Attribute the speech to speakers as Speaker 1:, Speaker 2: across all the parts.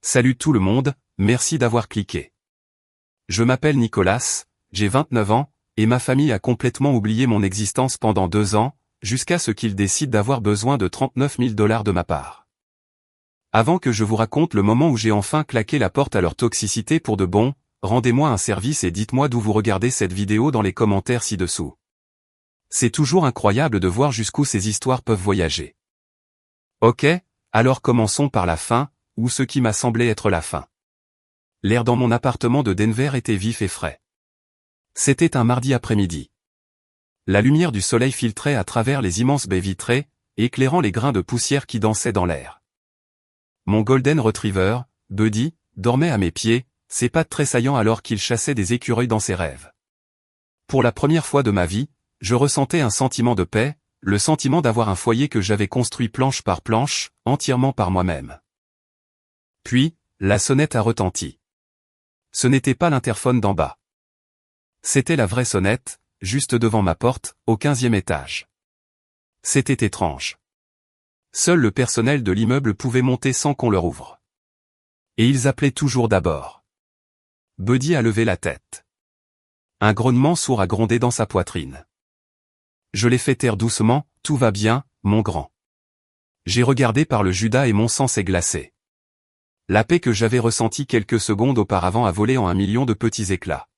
Speaker 1: Salut tout le monde, merci d'avoir cliqué. Je m'appelle Nicolas, j'ai 29 ans, et ma famille a complètement oublié mon existence pendant 2 ans, jusqu'à ce qu'ils décident d'avoir besoin de 39 000 $ de ma part. Avant que je vous raconte le moment où j'ai enfin claqué la porte à leur toxicité pour de bon, rendez-moi un service et dites-moi d'où vous regardez cette vidéo dans les commentaires ci-dessous. C'est toujours incroyable de voir jusqu'où ces histoires peuvent voyager. Ok, alors commençons par la fin, ou ce qui m'a semblé être la fin. L'air dans mon appartement de Denver était vif et frais. C'était un mardi après-midi. La lumière du soleil filtrait à travers les immenses baies vitrées, éclairant les grains de poussière qui dansaient dans l'air. Mon Golden Retriever, Buddy, dormait à mes pieds, ses pattes tressaillant alors qu'il chassait des écureuils dans ses rêves. Pour la première fois de ma vie, je ressentais un sentiment de paix, le sentiment d'avoir un foyer que j'avais construit planche par planche, entièrement par moi-même. Puis, la sonnette a retenti. Ce n'était pas l'interphone d'en bas. C'était la vraie sonnette, juste devant ma porte, au 15e étage. C'était étrange. Seul le personnel de l'immeuble pouvait monter sans qu'on leur ouvre. Et ils appelaient toujours d'abord. Buddy a levé la tête. Un grognement sourd a grondé dans sa poitrine. Je l'ai fait taire doucement, tout va bien, mon grand. J'ai regardé par le Judas et mon sang s'est glacé. La paix que j'avais ressentie quelques secondes auparavant a volé en 1 million de petits éclats.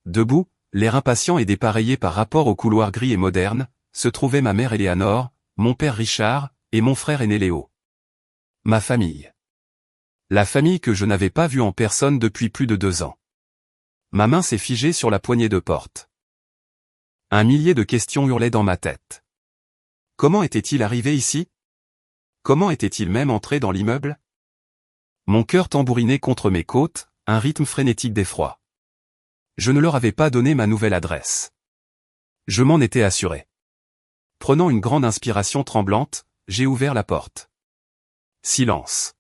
Speaker 1: Debout, l'air impatient et dépareillé par rapport au couloir gris et moderne, se trouvaient ma mère Eleanor, mon père Richard, et mon frère aîné Léo. Ma famille. La famille que je n'avais pas vue en personne depuis plus de 2 ans. Ma main s'est figée sur la poignée de porte. Un millier de questions hurlaient dans ma tête. Comment était-il arrivé ici? Comment était-il même entré dans l'immeuble? Mon cœur tambourinait contre mes côtes, un rythme frénétique d'effroi. Je ne leur avais pas donné ma nouvelle adresse. Je m'en étais assuré. Prenant une grande inspiration tremblante, j'ai ouvert la porte. Silence.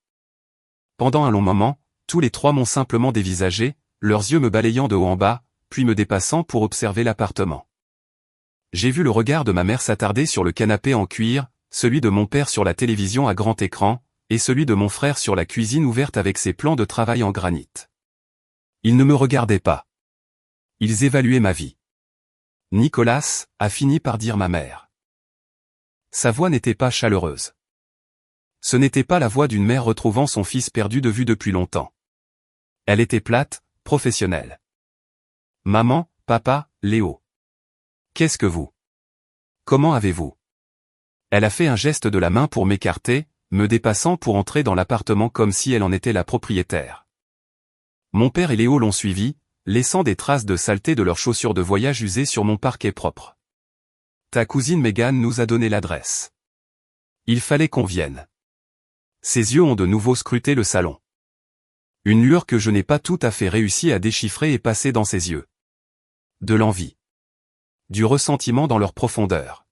Speaker 1: Pendant un long moment, tous les trois m'ont simplement dévisagé, leurs yeux me balayant de haut en bas, puis me dépassant pour observer l'appartement. J'ai vu le regard de ma mère s'attarder sur le canapé en cuir, celui de mon père sur la télévision à grand écran, et celui de mon frère sur la cuisine ouverte avec ses plans de travail en granit. Ils ne me regardaient pas. Ils évaluaient ma vie. Nicolas, a fini par dire ma mère. Sa voix n'était pas chaleureuse. Ce n'était pas la voix d'une mère retrouvant son fils perdu de vue depuis longtemps. Elle était plate, professionnelle. Maman, papa, Léo. Qu'est-ce que vous? Comment avez-vous? Elle a fait un geste de la main pour m'écarter, me dépassant pour entrer dans l'appartement comme si elle en était la propriétaire. Mon père et Léo l'ont suivi, laissant des traces de saleté de leurs chaussures de voyage usées sur mon parquet propre. Ta cousine Megan nous a donné l'adresse. Il fallait qu'on vienne. Ses yeux ont de nouveau scruté le salon. Une lueur que je n'ai pas tout à fait réussi à déchiffrer est passée dans ses yeux. De l'envie. Du ressentiment dans leur profondeur.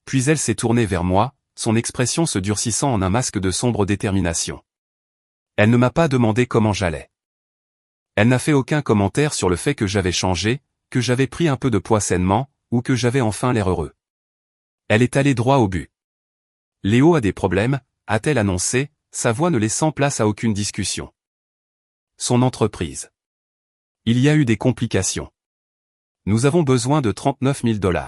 Speaker 1: Puis elle s'est tournée vers moi, son expression se durcissant en un masque de sombre détermination. Elle ne m'a pas demandé comment j'allais. Elle n'a fait aucun commentaire sur le fait que j'avais changé, que j'avais pris un peu de poids sainement, ou que j'avais enfin l'air heureux. Elle est allée droit au but. Léo a des problèmes, a-t-elle annoncé, sa voix ne laissant place à aucune discussion. Son entreprise. Il y a eu des complications. Nous avons besoin de 39 000 $.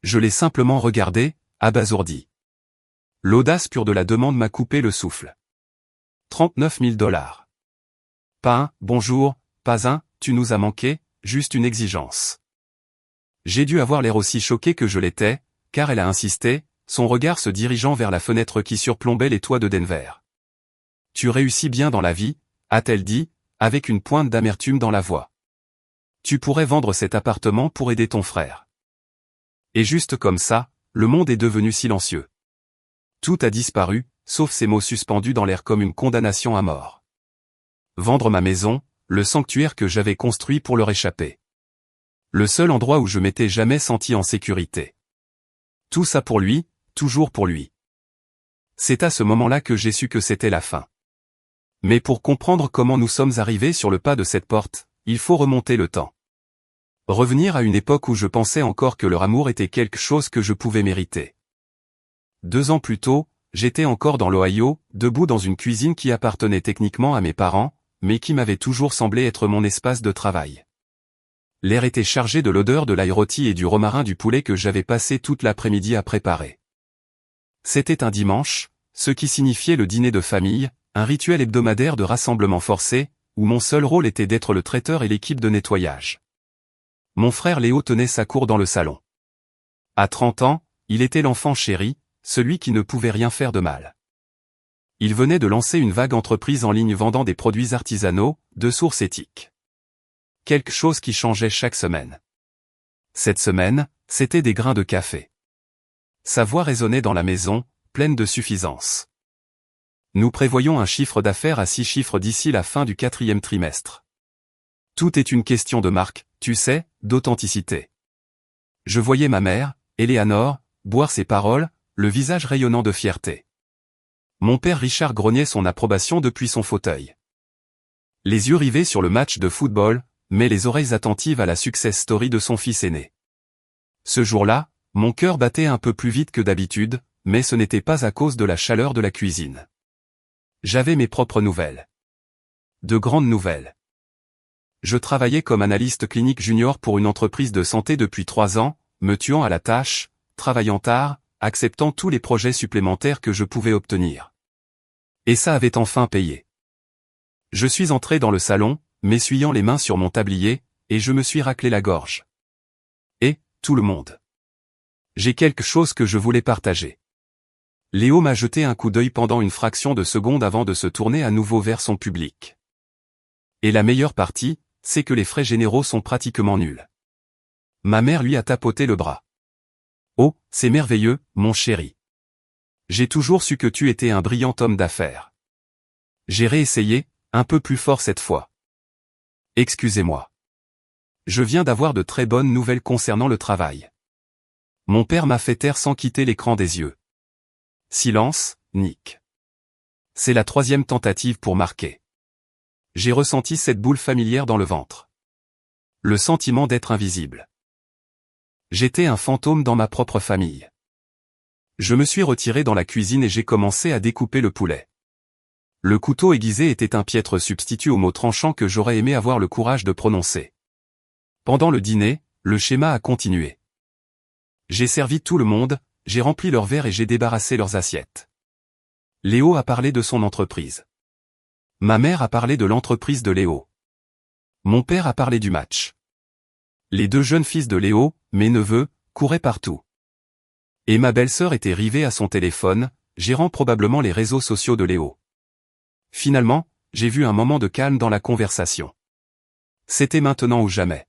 Speaker 1: Je l'ai simplement regardé, abasourdi. L'audace pure de la demande m'a coupé le souffle. 39 000 $. Pas un « bonjour », pas un « tu nous as manqué », juste une exigence. J'ai dû avoir l'air aussi choqué que je l'étais, car elle a insisté, son regard se dirigeant vers la fenêtre qui surplombait les toits de Denver. Tu réussis bien dans la vie, a-t-elle dit, avec une pointe d'amertume dans la voix. Tu pourrais vendre cet appartement pour aider ton frère. Et juste comme ça, le monde est devenu silencieux. Tout a disparu, sauf ces mots suspendus dans l'air comme une condamnation à mort. Vendre ma maison, le sanctuaire que j'avais construit pour leur échapper. Le seul endroit où je m'étais jamais senti en sécurité. Tout ça pour lui, toujours pour lui. C'est à ce moment-là que j'ai su que c'était la fin. Mais pour comprendre comment nous sommes arrivés sur le pas de cette porte, il faut remonter le temps. Revenir à une époque où je pensais encore que leur amour était quelque chose que je pouvais mériter. 2 ans plus tôt, j'étais encore dans l'Ohio, debout dans une cuisine qui appartenait techniquement à mes parents, mais qui m'avait toujours semblé être mon espace de travail. L'air était chargé de l'odeur de l'ail rôti et du romarin du poulet que j'avais passé toute l'après-midi à préparer. C'était un dimanche, ce qui signifiait le dîner de famille, un rituel hebdomadaire de rassemblement forcé, où mon seul rôle était d'être le traiteur et l'équipe de nettoyage. Mon frère Léo tenait sa cour dans le salon. À 30 ans, il était l'enfant chéri, celui qui ne pouvait rien faire de mal. Il venait de lancer une vague entreprise en ligne vendant des produits artisanaux, de source éthique. Quelque chose qui changeait chaque semaine. Cette semaine, c'était des grains de café. Sa voix résonnait dans la maison, pleine de suffisance. Nous prévoyons un chiffre d'affaires à 6 chiffres d'ici la fin du 4e trimestre. Tout est une question de marque, tu sais, d'authenticité. Je voyais ma mère, Eleanor, boire ses paroles, le visage rayonnant de fierté. Mon père Richard grognait son approbation depuis son fauteuil. Les yeux rivés sur le match de football, mais les oreilles attentives à la success story de son fils aîné. Ce jour-là, mon cœur battait un peu plus vite que d'habitude, mais ce n'était pas à cause de la chaleur de la cuisine. J'avais mes propres nouvelles. De grandes nouvelles. Je travaillais comme analyste clinique junior pour une entreprise de santé depuis 3 ans, me tuant à la tâche, travaillant tard, acceptant tous les projets supplémentaires que je pouvais obtenir. Et ça avait enfin payé. Je suis entré dans le salon, m'essuyant les mains sur mon tablier, et je me suis raclé la gorge. Et, tout le monde. J'ai quelque chose que je voulais partager. Léo m'a jeté un coup d'œil pendant une fraction de seconde avant de se tourner à nouveau vers son public. Et la meilleure partie, c'est que les frais généraux sont pratiquement nuls. Ma mère lui a tapoté le bras. Oh, c'est merveilleux, mon chéri. J'ai toujours su que tu étais un brillant homme d'affaires. J'ai réessayé, un peu plus fort cette fois. Excusez-moi. Je viens d'avoir de très bonnes nouvelles concernant le travail. Mon père m'a fait taire sans quitter l'écran des yeux. Silence, Nick. C'est la 3e tentative pour marquer. J'ai ressenti cette boule familière dans le ventre. Le sentiment d'être invisible. J'étais un fantôme dans ma propre famille. Je me suis retiré dans la cuisine et j'ai commencé à découper le poulet. Le couteau aiguisé était un piètre substitut au mot tranchant que j'aurais aimé avoir le courage de prononcer. Pendant le dîner, le schéma a continué. J'ai servi tout le monde, j'ai rempli leurs verres et j'ai débarrassé leurs assiettes. Léo a parlé de son entreprise. Ma mère a parlé de l'entreprise de Léo. Mon père a parlé du match. Les 2 jeunes fils de Léo, mes neveux, couraient partout. Et ma belle-sœur était rivée à son téléphone, gérant probablement les réseaux sociaux de Léo. Finalement, j'ai vu un moment de calme dans la conversation. C'était maintenant ou jamais.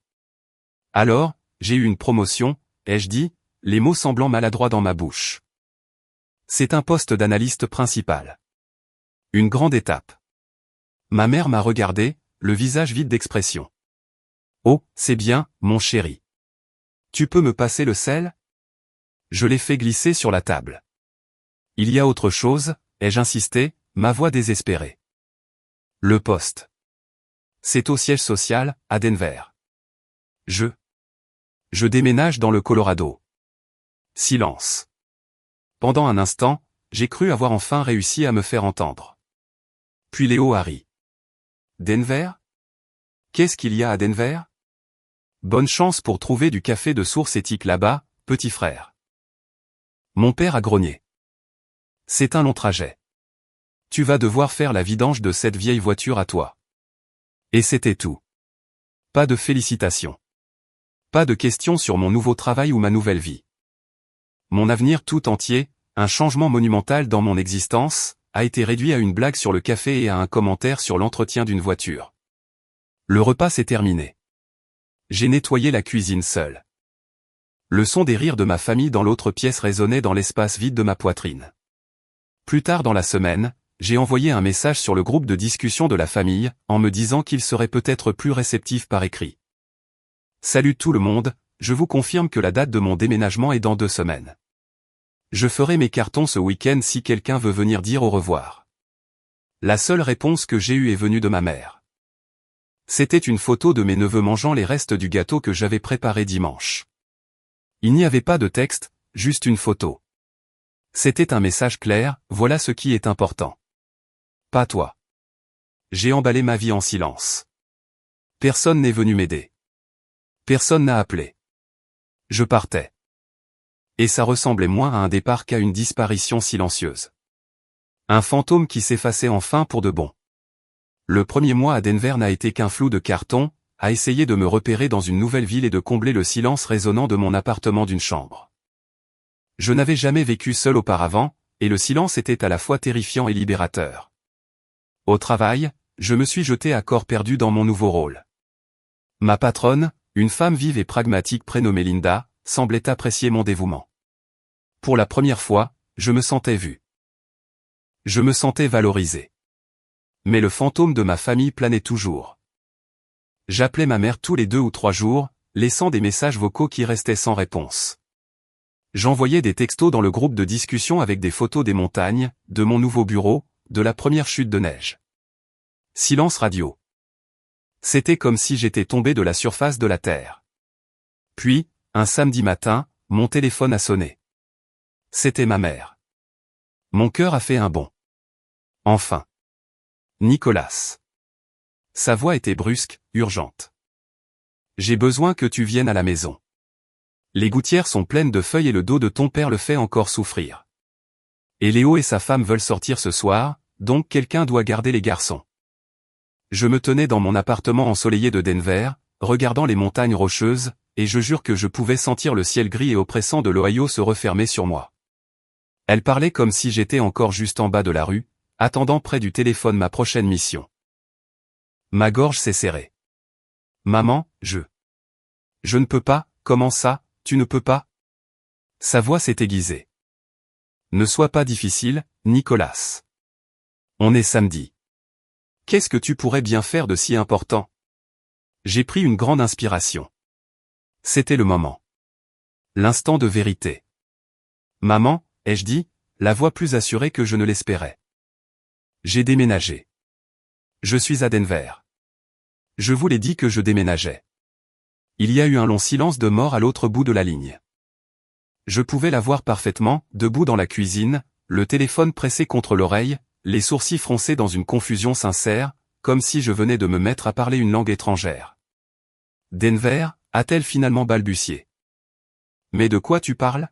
Speaker 1: Alors, j'ai eu une promotion, ai-je dit, les mots semblant maladroits dans ma bouche. C'est un poste d'analyste principal. Une grande étape. Ma mère m'a regardé, le visage vide d'expression. Oh, c'est bien, mon chéri. Tu peux me passer le sel? Je l'ai fait glisser sur la table. Il y a autre chose, ai-je insisté, ma voix désespérée. Le poste. C'est au siège social, à Denver. Je déménage dans le Colorado. Silence. Pendant un instant, j'ai cru avoir enfin réussi à me faire entendre. Puis Léo a ri. Denver? Qu'est-ce qu'il y a à Denver? Bonne chance pour trouver du café de source éthique là-bas, petit frère. Mon père a grogné. C'est un long trajet. Tu vas devoir faire la vidange de cette vieille voiture à toi. Et c'était tout. Pas de félicitations. Pas de questions sur mon nouveau travail ou ma nouvelle vie. Mon avenir tout entier, un changement monumental dans mon existence, a été réduit à une blague sur le café et à un commentaire sur l'entretien d'une voiture. Le repas s'est terminé. J'ai nettoyé la cuisine seul. Le son des rires de ma famille dans l'autre pièce résonnait dans l'espace vide de ma poitrine. Plus tard dans la semaine, j'ai envoyé un message sur le groupe de discussion de la famille, en me disant qu'il serait peut-être plus réceptif par écrit. Salut tout le monde, je vous confirme que la date de mon déménagement est dans 2 semaines. Je ferai mes cartons ce week-end si quelqu'un veut venir dire au revoir. La seule réponse que j'ai eue est venue de ma mère. C'était une photo de mes neveux mangeant les restes du gâteau que j'avais préparé dimanche. Il n'y avait pas de texte, juste une photo. C'était un message clair, voilà ce qui est important. Pas toi. J'ai emballé ma vie en silence. Personne n'est venu m'aider. Personne n'a appelé. Je partais. Et ça ressemblait moins à un départ qu'à une disparition silencieuse. Un fantôme qui s'effaçait enfin pour de bon. Le premier mois à Denver n'a été qu'un flou de carton, à essayer de me repérer dans une nouvelle ville et de combler le silence résonnant de mon appartement d'une chambre. Je n'avais jamais vécu seul auparavant, et le silence était à la fois terrifiant et libérateur. Au travail, je me suis jeté à corps perdu dans mon nouveau rôle. Ma patronne, une femme vive et pragmatique prénommée Linda, semblait apprécier mon dévouement. Pour la première fois, je me sentais vu. Je me sentais valorisé. Mais le fantôme de ma famille planait toujours. J'appelais ma mère tous les 2 ou 3 jours, laissant des messages vocaux qui restaient sans réponse. J'envoyais des textos dans le groupe de discussion avec des photos des montagnes, de mon nouveau bureau, de la première chute de neige. Silence radio. C'était comme si j'étais tombé de la surface de la Terre. Puis, un samedi matin, mon téléphone a sonné. C'était ma mère. Mon cœur a fait un bond. Enfin. Nicolas. Sa voix était brusque, urgente. J'ai besoin que tu viennes à la maison. Les gouttières sont pleines de feuilles et le dos de ton père le fait encore souffrir. Et Léo et sa femme veulent sortir ce soir, donc quelqu'un doit garder les garçons. Je me tenais dans mon appartement ensoleillé de Denver, regardant les montagnes rocheuses, et je jure que je pouvais sentir le ciel gris et oppressant de l'Ohio se refermer sur moi. Elle parlait comme si j'étais encore juste en bas de la rue, attendant près du téléphone ma prochaine mission. Ma gorge s'est serrée. Maman, je ne peux pas, comment ça, tu ne peux pas? Sa voix s'est aiguisée. Ne sois pas difficile, Nicolas. On est samedi. Qu'est-ce que tu pourrais bien faire de si important? J'ai pris une grande inspiration. C'était le moment. L'instant de vérité. Maman, ai-je dit, la voix plus assurée que je ne l'espérais. J'ai déménagé. Je suis à Denver. Je vous l'ai dit que je déménageais. Il y a eu un long silence de mort à l'autre bout de la ligne. Je pouvais la voir parfaitement, debout dans la cuisine, le téléphone pressé contre l'oreille, les sourcils froncés dans une confusion sincère, comme si je venais de me mettre à parler une langue étrangère. Denver, a-t-elle finalement balbutié. Mais de quoi tu parles?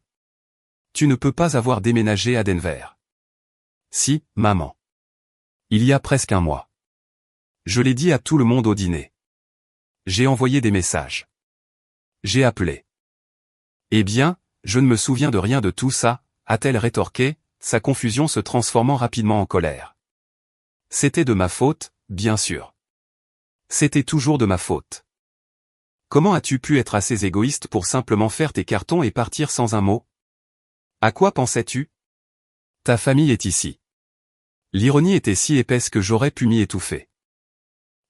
Speaker 1: Tu ne peux pas avoir déménagé à Denver. Si, maman. Il y a presque un mois. Je l'ai dit à tout le monde au dîner. J'ai envoyé des messages. J'ai appelé. Eh bien, je ne me souviens de rien de tout ça, a-t-elle rétorqué, sa confusion se transformant rapidement en colère. C'était de ma faute, bien sûr. C'était toujours de ma faute. Comment as-tu pu être assez égoïste pour simplement faire tes cartons et partir sans un mot? À quoi pensais-tu? Ta famille est ici. L'ironie était si épaisse que j'aurais pu m'y étouffer.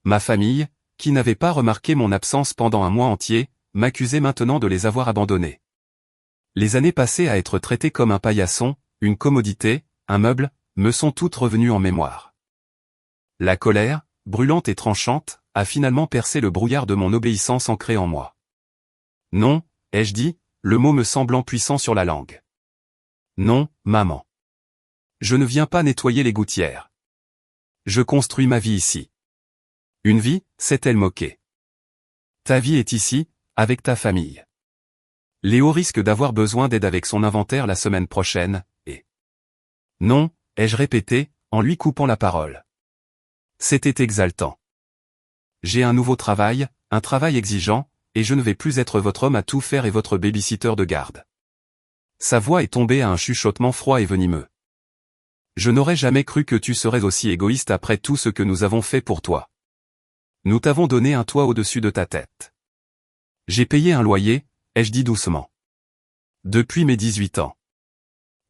Speaker 1: Ma famille, qui n'avait pas remarqué mon absence pendant un mois entier, m'accusait maintenant de les avoir abandonnés. Les années passées à être traité comme un paillasson, une commodité, un meuble, me sont toutes revenues en mémoire. La colère, brûlante et tranchante, a finalement percé le brouillard de mon obéissance ancrée en moi. Non, ai-je dit, le mot me semblant puissant sur la langue. Non, maman. Je ne viens pas nettoyer les gouttières. Je construis ma vie ici. Une vie, s'est-elle moquée. Ta vie est ici, avec ta famille. Léo risque d'avoir besoin d'aide avec son inventaire la semaine prochaine, et... Non, ai-je répété, en lui coupant la parole. C'était exaltant. J'ai un nouveau travail, un travail exigeant, et je ne vais plus être votre homme à tout faire et votre babysitter de garde. Sa voix est tombée à un chuchotement froid et venimeux. Je n'aurais jamais cru que tu serais aussi égoïste après tout ce que nous avons fait pour toi. Nous t'avons donné un toit au-dessus de ta tête. J'ai payé un loyer, ai-je dit doucement. Depuis mes 18 ans.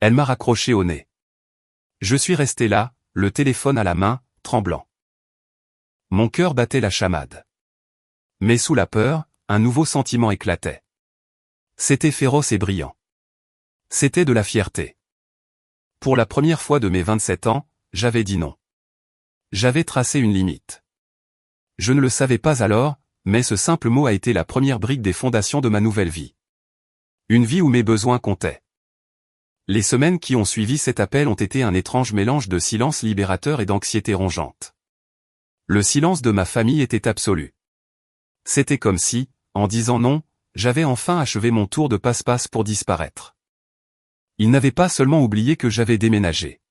Speaker 1: Elle m'a raccroché au nez. Je suis resté là, le téléphone à la main, tremblant. Mon cœur battait la chamade. Mais sous la peur, un nouveau sentiment éclatait. C'était féroce et brillant. C'était de la fierté. Pour la première fois de mes 27 ans, j'avais dit non. J'avais tracé une limite. Je ne le savais pas alors, mais ce simple mot a été la première brique des fondations de ma nouvelle vie. Une vie où mes besoins comptaient. Les semaines qui ont suivi cet appel ont été un étrange mélange de silence libérateur et d'anxiété rongeante. Le silence de ma famille était absolu. C'était comme si, en disant non, j'avais enfin achevé mon tour de passe-passe pour disparaître. Ils n'avaient pas seulement oublié que j'avais déménagé.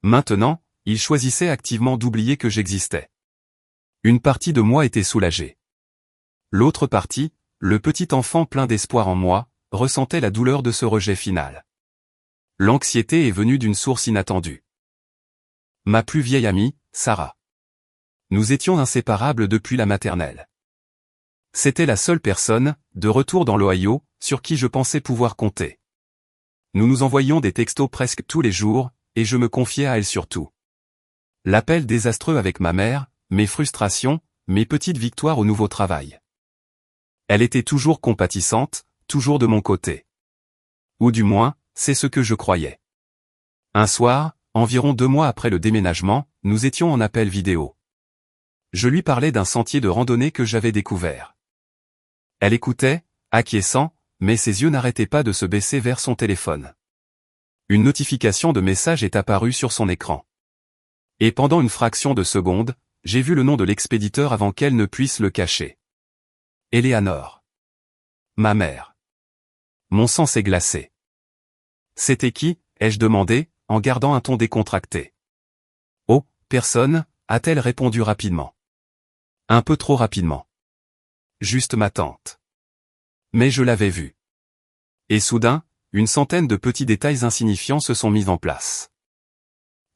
Speaker 1: Maintenant, ils choisissaient activement d'oublier que j'existais. Une partie de moi était soulagée. L'autre partie, le petit enfant plein d'espoir en moi, ressentait la douleur de ce rejet final. L'anxiété est venue d'une source inattendue. Ma plus vieille amie, Sarah. Nous étions inséparables depuis la maternelle. C'était la seule personne, de retour dans l'Ohio, sur qui je pensais pouvoir compter. Nous nous envoyions des textos presque tous les jours, et je me confiais à elle sur tout. L'appel désastreux avec ma mère, mes frustrations, mes petites victoires au nouveau travail. Elle était toujours compatissante, toujours de mon côté. Ou du moins, c'est ce que je croyais. Un soir, environ 2 mois après le déménagement, nous étions en appel vidéo. Je lui parlais d'un sentier de randonnée que j'avais découvert. Elle écoutait, acquiesçant, mais ses yeux n'arrêtaient pas de se baisser vers son téléphone. Une notification de message est apparue sur son écran. Et pendant une fraction de seconde, j'ai vu le nom de l'expéditeur avant qu'elle ne puisse le cacher. Eleanor. Ma mère. Mon sang s'est glacé. C'était qui, ai-je demandé, en gardant un ton décontracté. Oh, personne, a-t-elle répondu rapidement. Un peu trop rapidement. Juste ma tante. Mais je l'avais vue. Et soudain, une centaine de petits détails insignifiants se sont mis en place.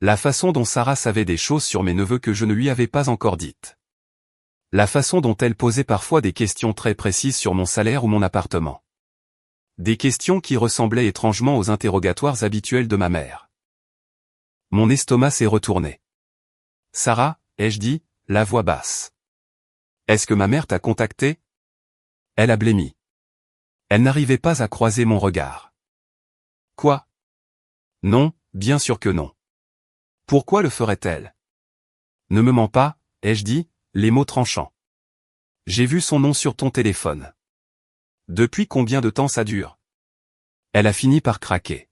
Speaker 1: La façon dont Sarah savait des choses sur mes neveux que je ne lui avais pas encore dites. La façon dont elle posait parfois des questions très précises sur mon salaire ou mon appartement. Des questions qui ressemblaient étrangement aux interrogatoires habituels de ma mère. Mon estomac s'est retourné. Sarah, ai-je dit, la voix basse. Est-ce que ma mère t'a contacté? Elle a blêmi. Elle n'arrivait pas à croiser mon regard. Quoi? Non, bien sûr que non. Pourquoi le ferait-elle? Ne me mens pas, ai-je dit, les mots tranchants. J'ai vu son nom sur ton téléphone. Depuis combien de temps ça dure? Elle a fini par craquer.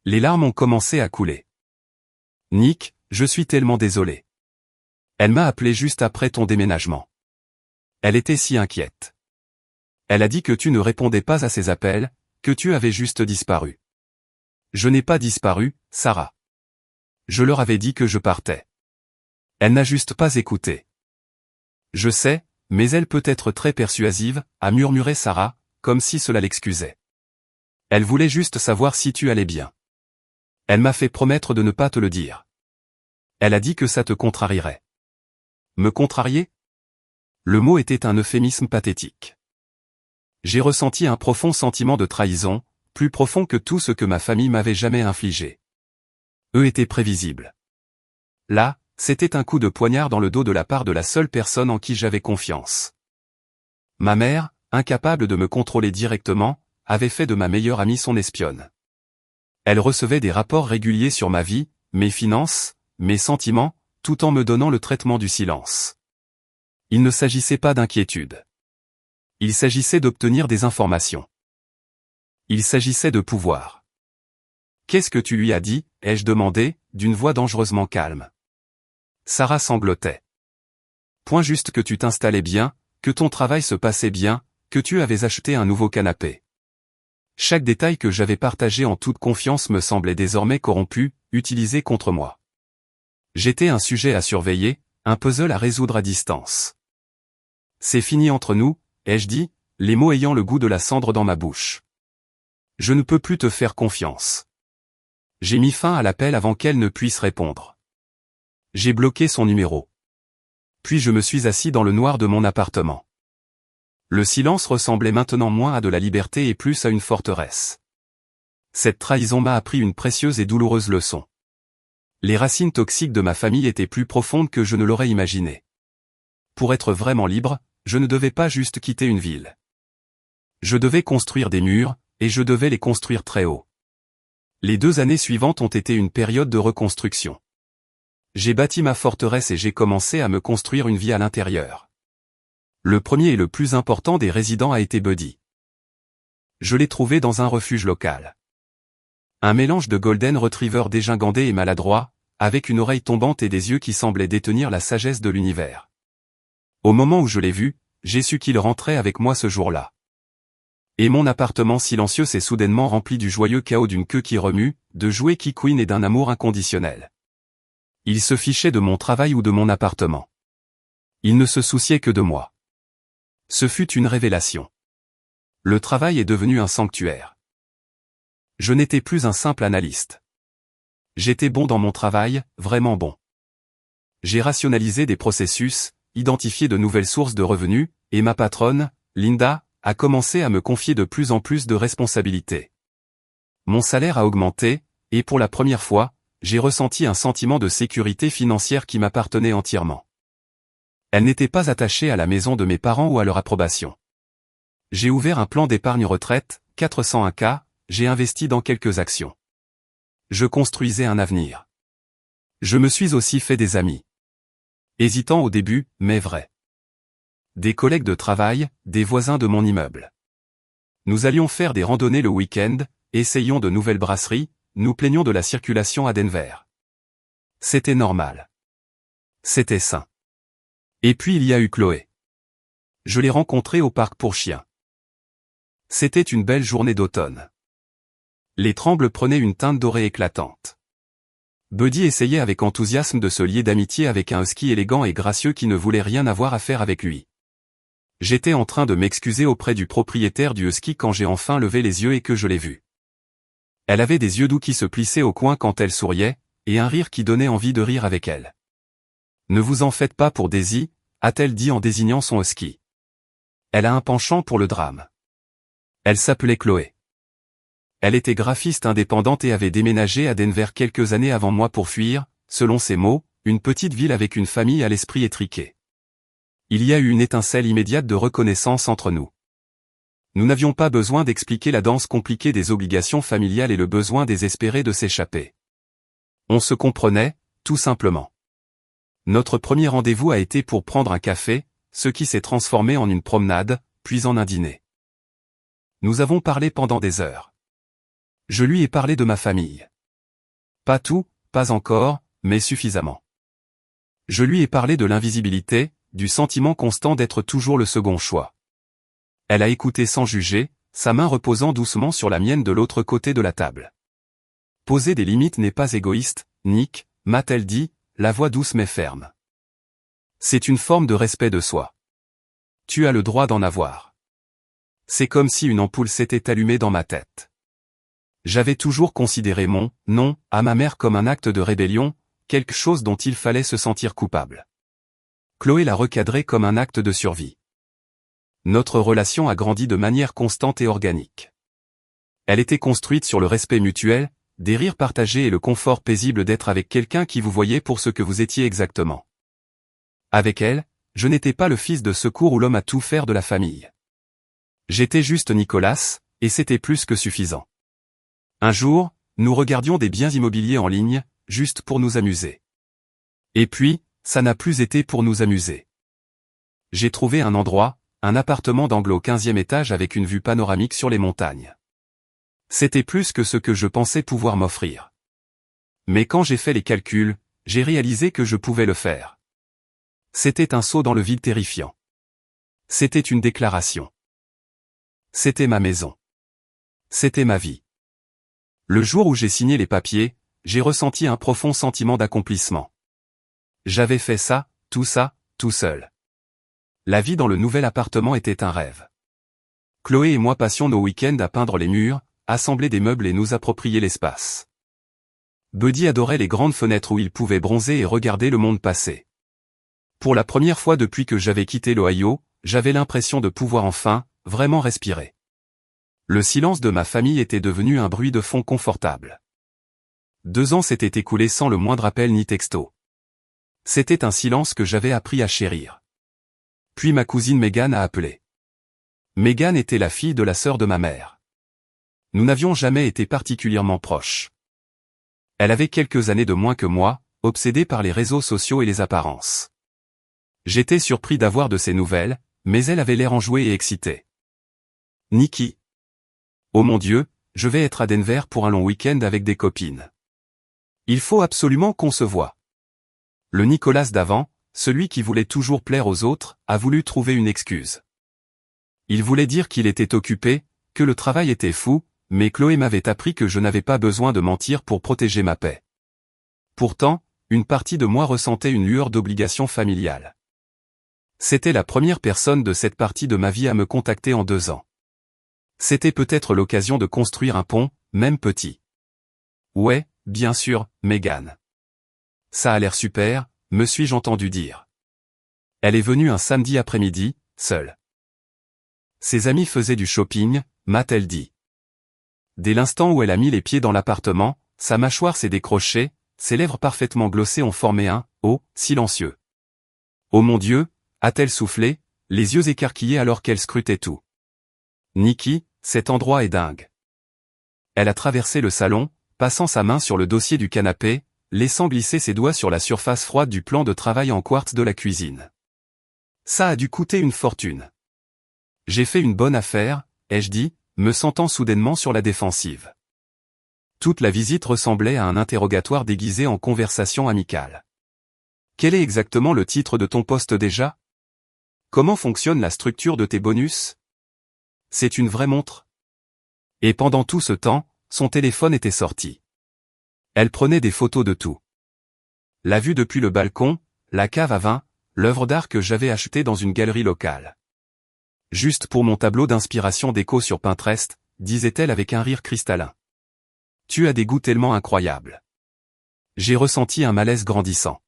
Speaker 1: Les larmes ont commencé à couler. Nick, je suis tellement désolé. Elle m'a appelé juste après ton déménagement. Elle était si inquiète. Elle a dit que tu ne répondais pas à ses appels, que tu avais juste disparu. Je n'ai pas disparu, Sarah. Je leur avais dit que je partais. Elle n'a juste pas écouté. Je sais, mais elle peut être très persuasive, a murmuré Sarah, comme si cela l'excusait. Elle voulait juste savoir si tu allais bien. Elle m'a fait promettre de ne pas te le dire. Elle a dit que ça te contrarierait. Me contrarier? Le mot était un euphémisme pathétique. J'ai ressenti un profond sentiment de trahison, plus profond que tout ce que ma famille m'avait jamais infligé. Eux étaient prévisibles. Là, c'était un coup de poignard dans le dos de la part de la seule personne en qui j'avais confiance. Ma mère, incapable de me contrôler directement, avait fait de ma meilleure amie son espionne. Elle recevait des rapports réguliers sur ma vie, mes finances, mes sentiments, tout en me donnant le traitement du silence. Il ne s'agissait pas d'inquiétude. Il s'agissait d'obtenir des informations. Il s'agissait de pouvoir. Qu'est-ce que tu lui as dit, ai-je demandé, d'une voix dangereusement calme. Sarah sanglotait. Point juste que tu t'installais bien, que ton travail se passait bien, que tu avais acheté un nouveau canapé. Chaque détail que j'avais partagé en toute confiance me semblait désormais corrompu, utilisé contre moi. J'étais un sujet à surveiller, un puzzle à résoudre à distance. C'est fini entre nous, ai-je dit, les mots ayant le goût de la cendre dans ma bouche. Je ne peux plus te faire confiance. J'ai mis fin à l'appel avant qu'elle ne puisse répondre. J'ai bloqué son numéro. Puis je me suis assis dans le noir de mon appartement. Le silence ressemblait maintenant moins à de la liberté et plus à une forteresse. Cette trahison m'a appris une précieuse et douloureuse leçon. Les racines toxiques de ma famille étaient plus profondes que je ne l'aurais imaginé. Pour être vraiment libre, je ne devais pas juste quitter une ville. Je devais construire des murs, et je devais les construire très haut. Les 2 années suivantes ont été une période de reconstruction. J'ai bâti ma forteresse et j'ai commencé à me construire une vie à l'intérieur. Le premier et le plus important des résidents a été Buddy. Je l'ai trouvé dans un refuge local. Un mélange de golden retriever dégingandé et maladroit, avec une oreille tombante et des yeux qui semblaient détenir la sagesse de l'univers. Au moment où je l'ai vu, j'ai su qu'il rentrait avec moi ce jour-là. Et mon appartement silencieux s'est soudainement rempli du joyeux chaos d'une queue qui remue, de jouets qui couinent et d'un amour inconditionnel. Il se fichait de mon travail ou de mon appartement. Il ne se souciait que de moi. Ce fut une révélation. Le travail est devenu un sanctuaire. Je n'étais plus un simple analyste. J'étais bon dans mon travail, vraiment bon. J'ai rationalisé des processus, identifié de nouvelles sources de revenus, et ma patronne, Linda, a commencé à me confier de plus en plus de responsabilités. Mon salaire a augmenté, et pour la première fois, j'ai ressenti un sentiment de sécurité financière qui m'appartenait entièrement. Elle n'était pas attachée à la maison de mes parents ou à leur approbation. J'ai ouvert un plan d'épargne retraite, 401K, j'ai investi dans quelques actions. Je construisais un avenir. Je me suis aussi fait des amis. Hésitants au début, mais vrais. Des collègues de travail, des voisins de mon immeuble. Nous allions faire des randonnées le week-end, essayions de nouvelles brasseries, nous plaignions de la circulation à Denver. C'était normal. C'était sain. Et puis il y a eu Chloé. Je l'ai rencontrée au parc pour chiens. C'était une belle journée d'automne. Les trembles prenaient une teinte dorée éclatante. Buddy essayait avec enthousiasme de se lier d'amitié avec un husky élégant et gracieux qui ne voulait rien avoir à faire avec lui. J'étais en train de m'excuser auprès du propriétaire du husky quand j'ai enfin levé les yeux et que je l'ai vue. Elle avait des yeux doux qui se plissaient au coin quand elle souriait, et un rire qui donnait envie de rire avec elle. « Ne vous en faites pas pour Daisy », a-t-elle dit en désignant son husky. Elle a un penchant pour le drame. Elle s'appelait Chloé. Elle était graphiste indépendante et avait déménagé à Denver quelques années avant moi pour fuir, selon ses mots, une petite ville avec une famille à l'esprit étriqué. Il y a eu une étincelle immédiate de reconnaissance entre nous. Nous n'avions pas besoin d'expliquer la danse compliquée des obligations familiales et le besoin désespéré de s'échapper. On se comprenait, tout simplement. Notre premier rendez-vous a été pour prendre un café, ce qui s'est transformé en une promenade, puis en un dîner. Nous avons parlé pendant des heures. Je lui ai parlé de ma famille. Pas tout, pas encore, mais suffisamment. Je lui ai parlé de l'invisibilité, du sentiment constant d'être toujours le second choix. Elle a écouté sans juger, sa main reposant doucement sur la mienne de l'autre côté de la table. Poser des limites n'est pas égoïste, Nick, m'a-t-elle dit, la voix douce mais ferme. C'est une forme de respect de soi. Tu as le droit d'en avoir. C'est comme si une ampoule s'était allumée dans ma tête. J'avais toujours considéré mon « non » à ma mère comme un acte de rébellion, quelque chose dont il fallait se sentir coupable. Chloé l'a recadré comme un acte de survie. Notre relation a grandi de manière constante et organique. Elle était construite sur le respect mutuel, des rires partagés et le confort paisible d'être avec quelqu'un qui vous voyait pour ce que vous étiez exactement. Avec elle, je n'étais pas le fils de secours ou l'homme à tout faire de la famille. J'étais juste Nicolas, et c'était plus que suffisant. Un jour, nous regardions des biens immobiliers en ligne, juste pour nous amuser. Et puis, ça n'a plus été pour nous amuser. J'ai trouvé un endroit, un appartement d'angle au 15e étage avec une vue panoramique sur les montagnes. C'était plus que ce que je pensais pouvoir m'offrir. Mais quand j'ai fait les calculs, j'ai réalisé que je pouvais le faire. C'était un saut dans le vide terrifiant. C'était une déclaration. C'était ma maison. C'était ma vie. Le jour où j'ai signé les papiers, j'ai ressenti un profond sentiment d'accomplissement. J'avais fait ça, tout seul. La vie dans le nouvel appartement était un rêve. Chloé et moi passions nos week-ends à peindre les murs, assembler des meubles et nous approprier l'espace. Buddy adorait les grandes fenêtres où il pouvait bronzer et regarder le monde passer. Pour la première fois depuis que j'avais quitté l'Ohio, j'avais l'impression de pouvoir enfin, vraiment respirer. Le silence de ma famille était devenu un bruit de fond confortable. 2 ans s'étaient écoulés sans le moindre appel ni texto. C'était un silence que j'avais appris à chérir. Puis ma cousine Megan a appelé. Megan était la fille de la sœur de ma mère. Nous n'avions jamais été particulièrement proches. Elle avait quelques années de moins que moi, obsédée par les réseaux sociaux et les apparences. J'étais surpris d'avoir de ses nouvelles, mais elle avait l'air enjouée et excitée. Nikki. Oh mon Dieu, je vais être à Denver pour un long week-end avec des copines. Il faut absolument qu'on se voie. Le Nicolas d'avant, celui qui voulait toujours plaire aux autres, a voulu trouver une excuse. Il voulait dire qu'il était occupé, que le travail était fou, mais Chloé m'avait appris que je n'avais pas besoin de mentir pour protéger ma paix. Pourtant, une partie de moi ressentait une lueur d'obligation familiale. C'était la première personne de cette partie de ma vie à me contacter en 2 ans. C'était peut-être l'occasion de construire un pont, même petit. Ouais, bien sûr, Megan. Ça a l'air super, me suis-je entendu dire. Elle est venue un samedi après-midi, seule. Ses amis faisaient du shopping, m'a-t-elle dit. Dès l'instant où elle a mis les pieds dans l'appartement, sa mâchoire s'est décrochée, ses lèvres parfaitement glossées ont formé un « oh » silencieux. Oh mon Dieu, a-t-elle soufflé, les yeux écarquillés alors qu'elle scrutait tout. Nikki, cet endroit est dingue. Elle a traversé le salon, passant sa main sur le dossier du canapé, laissant glisser ses doigts sur la surface froide du plan de travail en quartz de la cuisine. Ça a dû coûter une fortune. J'ai fait une bonne affaire, ai-je dit, me sentant soudainement sur la défensive. Toute la visite ressemblait à un interrogatoire déguisé en conversation amicale. Quel est exactement le titre de ton poste déjà? Comment fonctionne la structure de tes bonus? C'est une vraie montre? Et pendant tout ce temps, son téléphone était sorti. Elle prenait des photos de tout. La vue depuis le balcon, la cave à vin, l'œuvre d'art que j'avais achetée dans une galerie locale. Juste pour mon tableau d'inspiration déco sur Pinterest, disait-elle avec un rire cristallin. Tu as des goûts tellement incroyables. J'ai ressenti un malaise grandissant.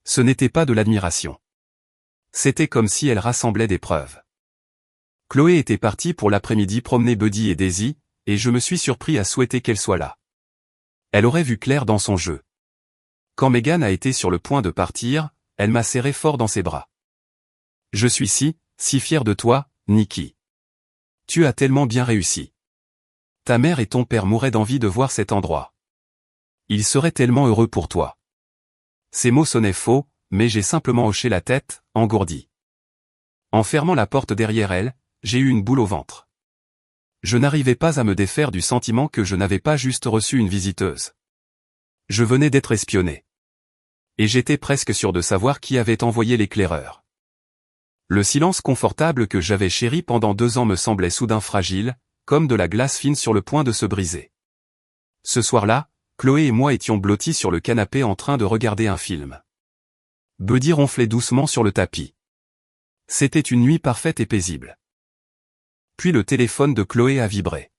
Speaker 1: Ce n'était pas de l'admiration. C'était comme si elle rassemblait des preuves. Chloé était partie pour l'après-midi promener Buddy et Daisy, et je me suis surpris à souhaiter qu'elle soit là. Elle aurait vu clair dans son jeu. Quand Megan a été sur le point de partir, elle m'a serré fort dans ses bras. Je suis si fier de toi, Nikki. Tu as tellement bien réussi. Ta mère et ton père mouraient d'envie de voir cet endroit. Ils seraient tellement heureux pour toi. Ces mots sonnaient faux, mais j'ai simplement hoché la tête, engourdi. En fermant la porte derrière elle, j'ai eu une boule au ventre. Je n'arrivais pas à me défaire du sentiment que je n'avais pas juste reçu une visiteuse. Je venais d'être espionné. Et j'étais presque sûr de savoir qui avait envoyé l'éclaireur. Le silence confortable que j'avais chéri pendant 2 ans me semblait soudain fragile, comme de la glace fine sur le point de se briser. Ce soir-là, Chloé et moi étions blottis sur le canapé en train de regarder un film. Buddy ronflait doucement sur le tapis. C'était une nuit parfaite et paisible. Puis le téléphone de Chloé a vibré.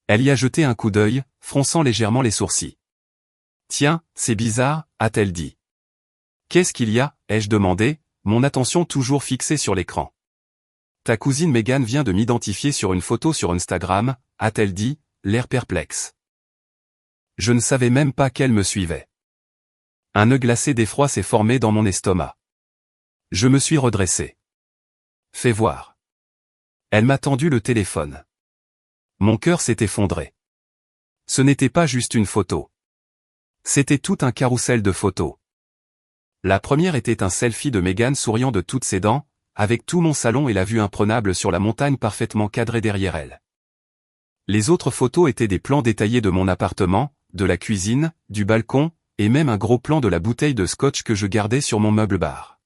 Speaker 1: Elle y a jeté un coup d'œil, fronçant légèrement les sourcils. « Tiens, c'est bizarre », a-t-elle dit. « Qu'est-ce qu'il y a ?» ai-je demandé, mon attention toujours fixée sur l'écran. « Ta cousine Megan vient de m'identifier sur une photo sur Instagram », a-t-elle dit, l'air perplexe. Je ne savais même pas qu'elle me suivait. Un nœud glacé d'effroi s'est formé dans mon estomac. Je me suis redressé. « Fais voir. » Elle m'a tendu le téléphone. Mon cœur s'est effondré. Ce n'était pas juste une photo. C'était tout un carrousel de photos. La première était un selfie de Megan souriant de toutes ses dents, avec tout mon salon et la vue imprenable sur la montagne parfaitement cadrée derrière elle. Les autres photos étaient des plans détaillés de mon appartement, de la cuisine, du balcon, et même un gros plan de la bouteille de scotch que je gardais sur mon meuble-bar.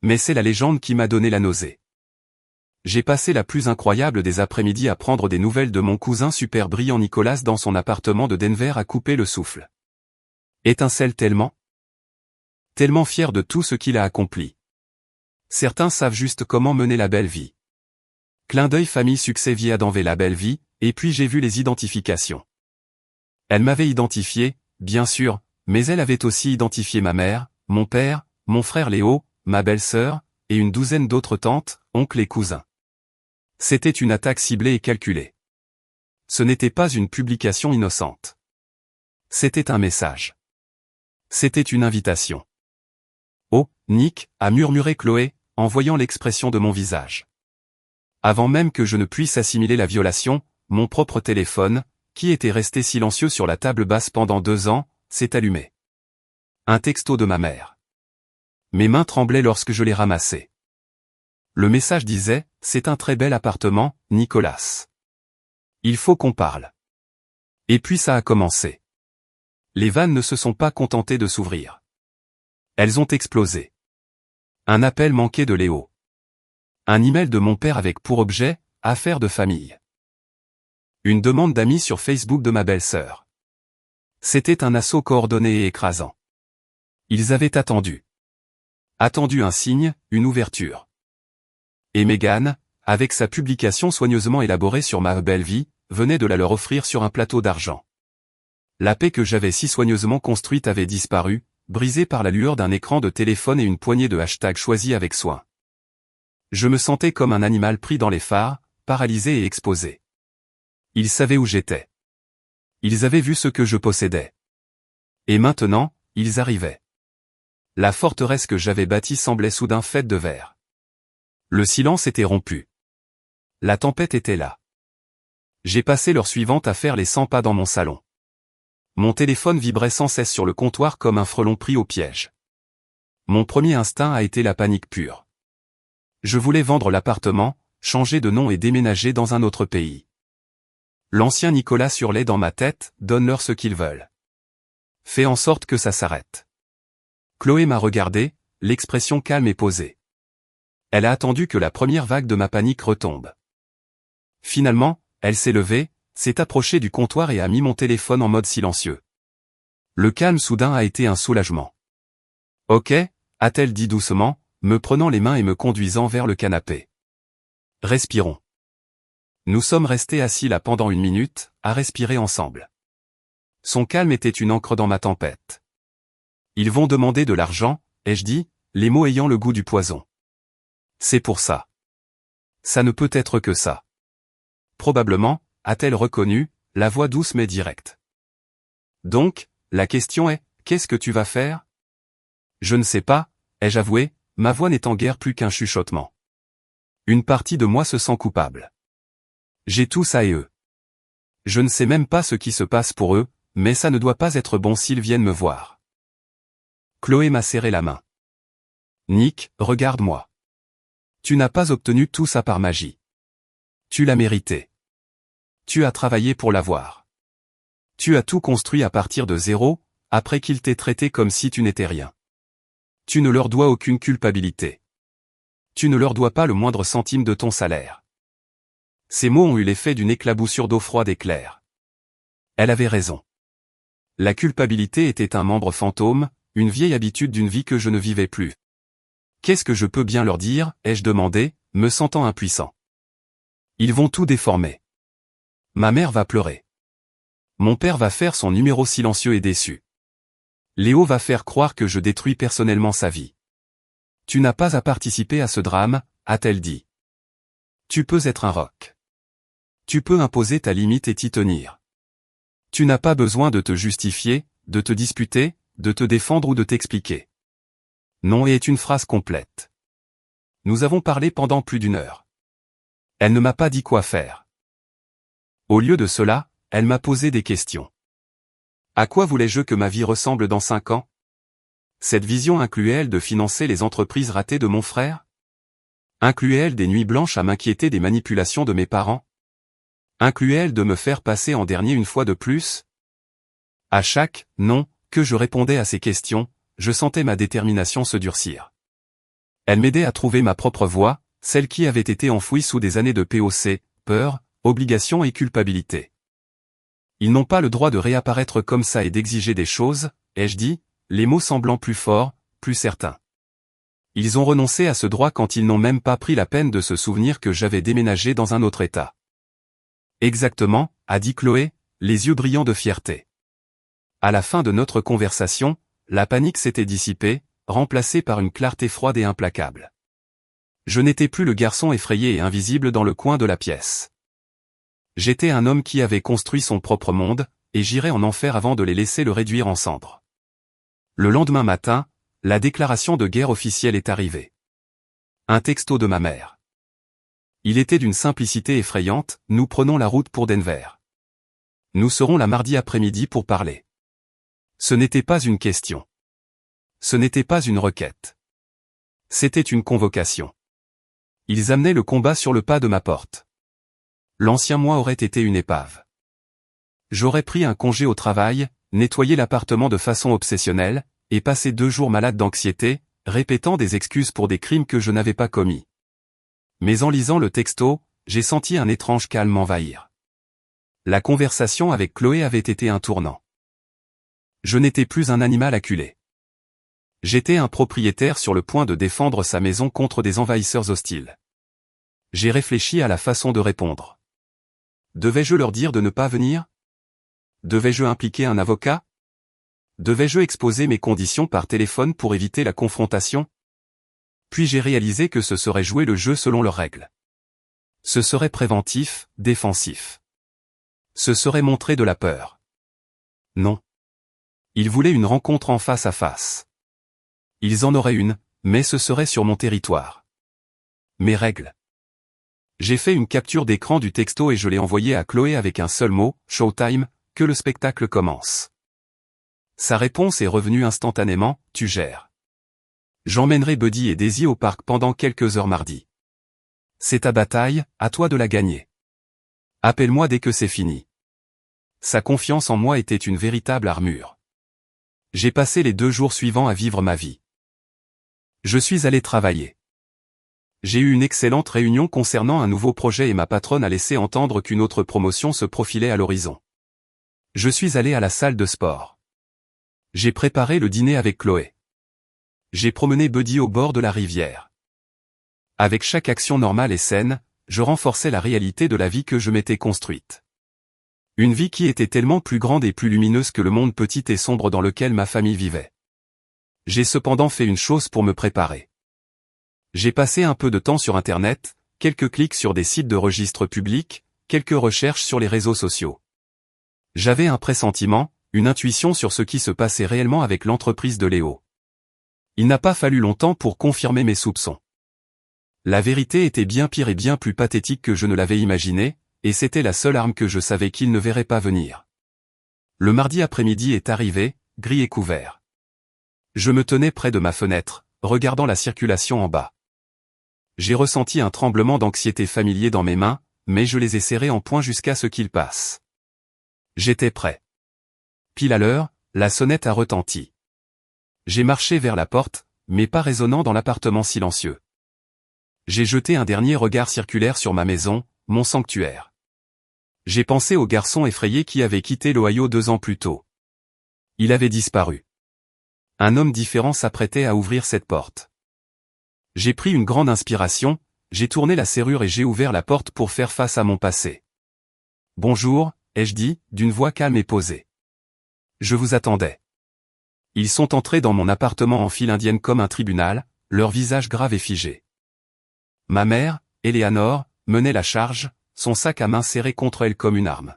Speaker 1: Mais c'est la légende qui m'a donné la nausée. J'ai passé la plus incroyable des après-midi à prendre des nouvelles de mon cousin super brillant Nicolas dans son appartement de Denver à couper le souffle. Étincelle tellement fier de tout ce qu'il a accompli. Certains savent juste comment mener la belle vie. Clin d'œil famille succès vie Adanvé la belle vie, et puis j'ai vu les identifications. Elle m'avait identifié, bien sûr, mais elle avait aussi identifié ma mère, mon père, mon frère Léo, ma belle-sœur, et une douzaine d'autres tantes, oncles et cousins. C'était une attaque ciblée et calculée. Ce n'était pas une publication innocente. C'était un message. C'était une invitation. Oh, Nick, a murmuré Chloé, en voyant l'expression de mon visage. Avant même que je ne puisse assimiler la violation, mon propre téléphone, qui était resté silencieux sur la table basse pendant 2 ans, s'est allumé. Un texto de ma mère. Mes mains tremblaient lorsque je l'ai ramassé. Le message disait, « C'est un très bel appartement, Nicolas. Il faut qu'on parle. Et puis ça a commencé. Les vannes ne se sont pas contentées de s'ouvrir. Elles ont explosé. Un appel manqué de Léo. Un email de mon père avec pour objet, affaire de famille. Une demande d'amis sur Facebook de ma belle-sœur. C'était un assaut coordonné et écrasant. Ils avaient attendu. Attendu un signe, une ouverture. Et Meghan, avec sa publication soigneusement élaborée sur ma belle vie, venait de la leur offrir sur un plateau d'argent. La paix que j'avais si soigneusement construite avait disparu, brisée par la lueur d'un écran de téléphone et une poignée de hashtags choisis avec soin. Je me sentais comme un animal pris dans les phares, paralysé et exposé. Ils savaient où j'étais. Ils avaient vu ce que je possédais. Et maintenant, ils arrivaient. La forteresse que j'avais bâtie semblait soudain faite de verre. Le silence était rompu. La tempête était là. J'ai passé l'heure suivante à faire les 100 pas dans mon salon. Mon téléphone vibrait sans cesse sur le comptoir comme un frelon pris au piège. Mon premier instinct a été la panique pure. Je voulais vendre l'appartement, changer de nom et déménager dans un autre pays. L'ancien Nicolas hurlait dans ma tête, donne-leur ce qu'ils veulent. Fais en sorte que ça s'arrête. Chloé m'a regardé, l'expression calme et posée. Elle a attendu que la première vague de ma panique retombe. Finalement, elle s'est levée, s'est approchée du comptoir et a mis mon téléphone en mode silencieux. Le calme soudain a été un soulagement. Ok, a-t-elle dit doucement, me prenant les mains et me conduisant vers le canapé. Respirons. Nous sommes restés assis là pendant 1 minute, à respirer ensemble. Son calme était une encre dans ma tempête. Ils vont demander de l'argent, ai-je dit, les mots ayant le goût du poison. C'est pour ça. Ça ne peut être que ça. Probablement, a-t-elle reconnu, la voix douce mais directe. Donc, la question est, qu'est-ce que tu vas faire? Je ne sais pas, ai-je avoué, ma voix n'étant guère plus qu'un chuchotement. Une partie de moi se sent coupable. J'ai tout ça et eux. Je ne sais même pas ce qui se passe pour eux, mais ça ne doit pas être bon s'ils viennent me voir. Chloé m'a serré la main. Nick, regarde-moi. Tu n'as pas obtenu tout ça par magie. Tu l'as mérité. Tu as travaillé pour l'avoir. Tu as tout construit à partir de zéro, après qu'ils t'aient traité comme si tu n'étais rien. Tu ne leur dois aucune culpabilité. Tu ne leur dois pas le moindre centime de ton salaire. Ces mots ont eu l'effet d'une éclaboussure d'eau froide et claire. Elle avait raison. La culpabilité était un membre fantôme, une vieille habitude d'une vie que je ne vivais plus. Qu'est-ce que je peux bien leur dire, ai-je demandé, me sentant impuissant. Ils vont tout déformer. Ma mère va pleurer. Mon père va faire son numéro silencieux et déçu. Léo va faire croire que je détruis personnellement sa vie. Tu n'as pas à participer à ce drame, a-t-elle dit. Tu peux être un roc. Tu peux imposer ta limite et t'y tenir. Tu n'as pas besoin de te justifier, de te disputer, de te défendre ou de t'expliquer. Non est une phrase complète. Nous avons parlé pendant plus d'1 heure. Elle ne m'a pas dit quoi faire. Au lieu de cela, elle m'a posé des questions. À quoi voulais-je que ma vie ressemble dans 5 ans? Cette vision incluait-elle de financer les entreprises ratées de mon frère? Incluait-elle des nuits blanches à m'inquiéter des manipulations de mes parents? Incluait-elle de me faire passer en dernier une fois de plus? À chaque « non » que je répondais à ces questions, je sentais ma détermination se durcir. Elle m'aidait à trouver ma propre voie, celle qui avait été enfouie sous des années de POC, peur, obligation et culpabilité. Ils n'ont pas le droit de réapparaître comme ça et d'exiger des choses, ai-je dit, les mots semblant plus forts, plus certains. Ils ont renoncé à ce droit quand ils n'ont même pas pris la peine de se souvenir que j'avais déménagé dans un autre état. Exactement, a dit Chloé, les yeux brillants de fierté. À la fin de notre conversation, la panique s'était dissipée, remplacée par une clarté froide et implacable. Je n'étais plus le garçon effrayé et invisible dans le coin de la pièce. J'étais un homme qui avait construit son propre monde, et j'irais en enfer avant de les laisser le réduire en cendres. Le lendemain matin, la déclaration de guerre officielle est arrivée. Un texto de ma mère. Il était d'une simplicité effrayante, nous prenons la route pour Denver. Nous serons là mardi après-midi pour parler. Ce n'était pas une question. Ce n'était pas une requête. C'était une convocation. Ils amenaient le combat sur le pas de ma porte. l'ancien moi aurait été une épave. J'aurais pris un congé au travail, nettoyé l'appartement de façon obsessionnelle, et passé 2 jours malade d'anxiété, répétant des excuses pour des crimes que je n'avais pas commis. Mais en lisant le texto, j'ai senti un étrange calme m'envahir. La conversation avec Chloé avait été un tournant. Je n'étais plus un animal acculé. J'étais un propriétaire sur le point de défendre sa maison contre des envahisseurs hostiles. J'ai réfléchi à la façon de répondre. Devais-je leur dire de ne pas venir? Devais-je impliquer un avocat? Devais-je exposer mes conditions par téléphone pour éviter la confrontation? Puis j'ai réalisé que ce serait jouer le jeu selon leurs règles. Ce serait préventif, défensif. Ce serait montrer de la peur. Non. Ils voulaient une rencontre en face à face. Ils en auraient une, mais ce serait sur mon territoire. Mes règles. J'ai fait une capture d'écran du texto et je l'ai envoyé à Chloé avec un seul mot, Showtime, que le spectacle commence. Sa réponse est revenue instantanément, tu gères. J'emmènerai Buddy et Daisy au parc pendant quelques heures mardi. C'est ta bataille, à toi de la gagner. Appelle-moi dès que c'est fini. Sa confiance en moi était une véritable armure. J'ai passé les 2 jours suivants à vivre ma vie. Je suis allé travailler. J'ai eu une excellente réunion concernant un nouveau projet et ma patronne a laissé entendre qu'une autre promotion se profilait à l'horizon. Je suis allé à la salle de sport. J'ai préparé le dîner avec Chloé. J'ai promené Buddy au bord de la rivière. Avec chaque action normale et saine, je renforçais la réalité de la vie que je m'étais construite. Une vie qui était tellement plus grande et plus lumineuse que le monde petit et sombre dans lequel ma famille vivait. J'ai cependant fait une chose pour me préparer. J'ai passé un peu de temps sur Internet, quelques clics sur des sites de registres publics, quelques recherches sur les réseaux sociaux. J'avais un pressentiment, une intuition sur ce qui se passait réellement avec l'entreprise de Léo. Il n'a pas fallu longtemps pour confirmer mes soupçons. La vérité était bien pire et bien plus pathétique que je ne l'avais imaginé, et c'était la seule arme que je savais qu'il ne verrait pas venir. Le mardi après-midi est arrivé, gris et couvert. Je me tenais près de ma fenêtre, regardant la circulation en bas. J'ai ressenti un tremblement d'anxiété familier dans mes mains, mais je les ai serrés en poing jusqu'à ce qu'ils passent. J'étais prêt. Pile à l'heure, la sonnette a retenti. J'ai marché vers la porte, mes pas résonnant dans l'appartement silencieux. J'ai jeté un dernier regard circulaire sur ma maison, mon sanctuaire. J'ai pensé au garçon effrayé qui avait quitté l'Ohio 2 ans plus tôt. Il avait disparu. Un homme différent s'apprêtait à ouvrir cette porte. J'ai pris une grande inspiration, j'ai tourné la serrure et j'ai ouvert la porte pour faire face à mon passé. « Bonjour », ai-je dit, d'une voix calme et posée. Je vous attendais. Ils sont entrés dans mon appartement en file indienne comme un tribunal, leur visage grave et figé. Ma mère, Eleanor, menait la charge, son sac à main serré contre elle comme une arme.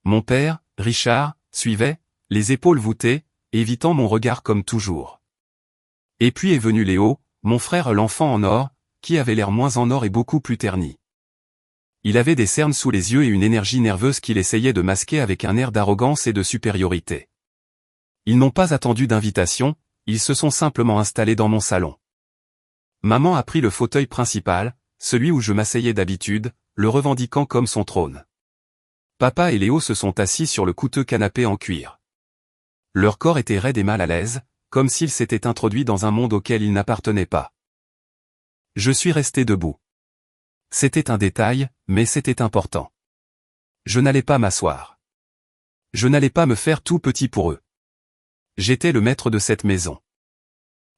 Speaker 1: Mon père, Richard, suivait, les épaules voûtées, évitant mon regard comme toujours. Et puis est venu Léo, mon frère l'enfant en or, qui avait l'air moins en or et beaucoup plus terni. Il avait des cernes sous les yeux et une énergie nerveuse qu'il essayait de masquer avec un air d'arrogance et de supériorité. Ils n'ont pas attendu d'invitation, ils se sont simplement installés dans mon salon. Maman a pris le fauteuil principal, celui où je m'asseyais d'habitude, le revendiquant comme son trône. Papa et Léo se sont assis sur le coûteux canapé en cuir. Leur corps était raide et mal à l'aise, comme s'ils s'étaient introduits dans un monde auquel ils n'appartenaient pas. Je suis resté debout. C'était un détail, mais c'était important. Je n'allais pas m'asseoir. Je n'allais pas me faire tout petit pour eux. J'étais le maître de cette maison.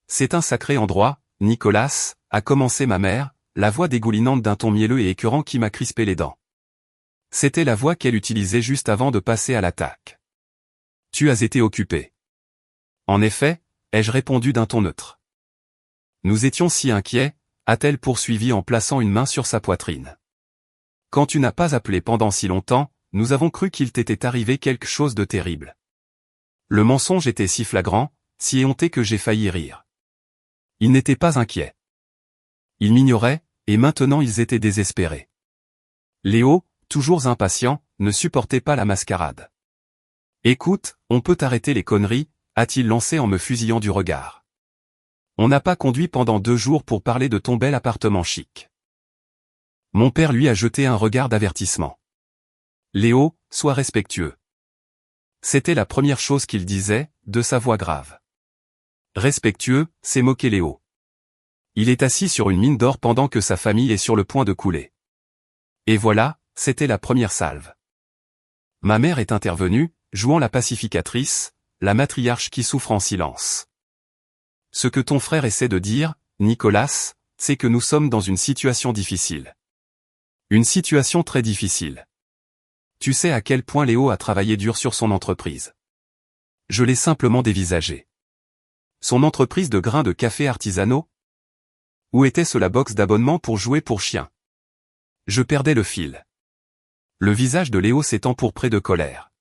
Speaker 1: C'est un sacré endroit, Nicolas, a commencé ma mère, la voix dégoulinante d'un ton mielleux et écœurant qui m'a crispé les dents. C'était la voix qu'elle utilisait juste avant de passer à l'attaque. Tu as été occupé. En effet, ai-je répondu d'un ton neutre. Nous étions si inquiets, a-t-elle poursuivi en plaçant une main sur sa poitrine. Quand tu n'as pas appelé pendant si longtemps, nous avons cru qu'il t'était arrivé quelque chose de terrible. Le mensonge était si flagrant, si éhonté que j'ai failli rire. Ils n'étaient pas inquiets. Ils m'ignoraient, et maintenant ils étaient désespérés. Léo, toujours impatient, ne supportait pas la mascarade. Écoute, on peut arrêter les conneries, a-t-il lancé en me fusillant du regard. On n'a pas conduit pendant 2 jours pour parler de ton bel appartement chic. Mon père lui a jeté un regard d'avertissement. Léo, sois respectueux. C'était la première chose qu'il disait, de sa voix grave. Respectueux, c'est moquer Léo. Il est assis sur une mine d'or pendant que sa famille est sur le point de couler. Et voilà, c'était la première salve. Ma mère est intervenue, jouant la pacificatrice, la matriarche qui souffre en silence. Ce que ton frère essaie de dire, Nicolas, c'est que nous sommes dans une situation difficile. Une situation très difficile. Tu sais à quel point Léo a travaillé dur sur son entreprise. Je l'ai simplement dévisagé. Son entreprise de grains de café artisanaux? Où était-ce la box d'abonnement pour jouer pour chien? Je perdais le fil. Le visage de Léo s'empourprait de colère.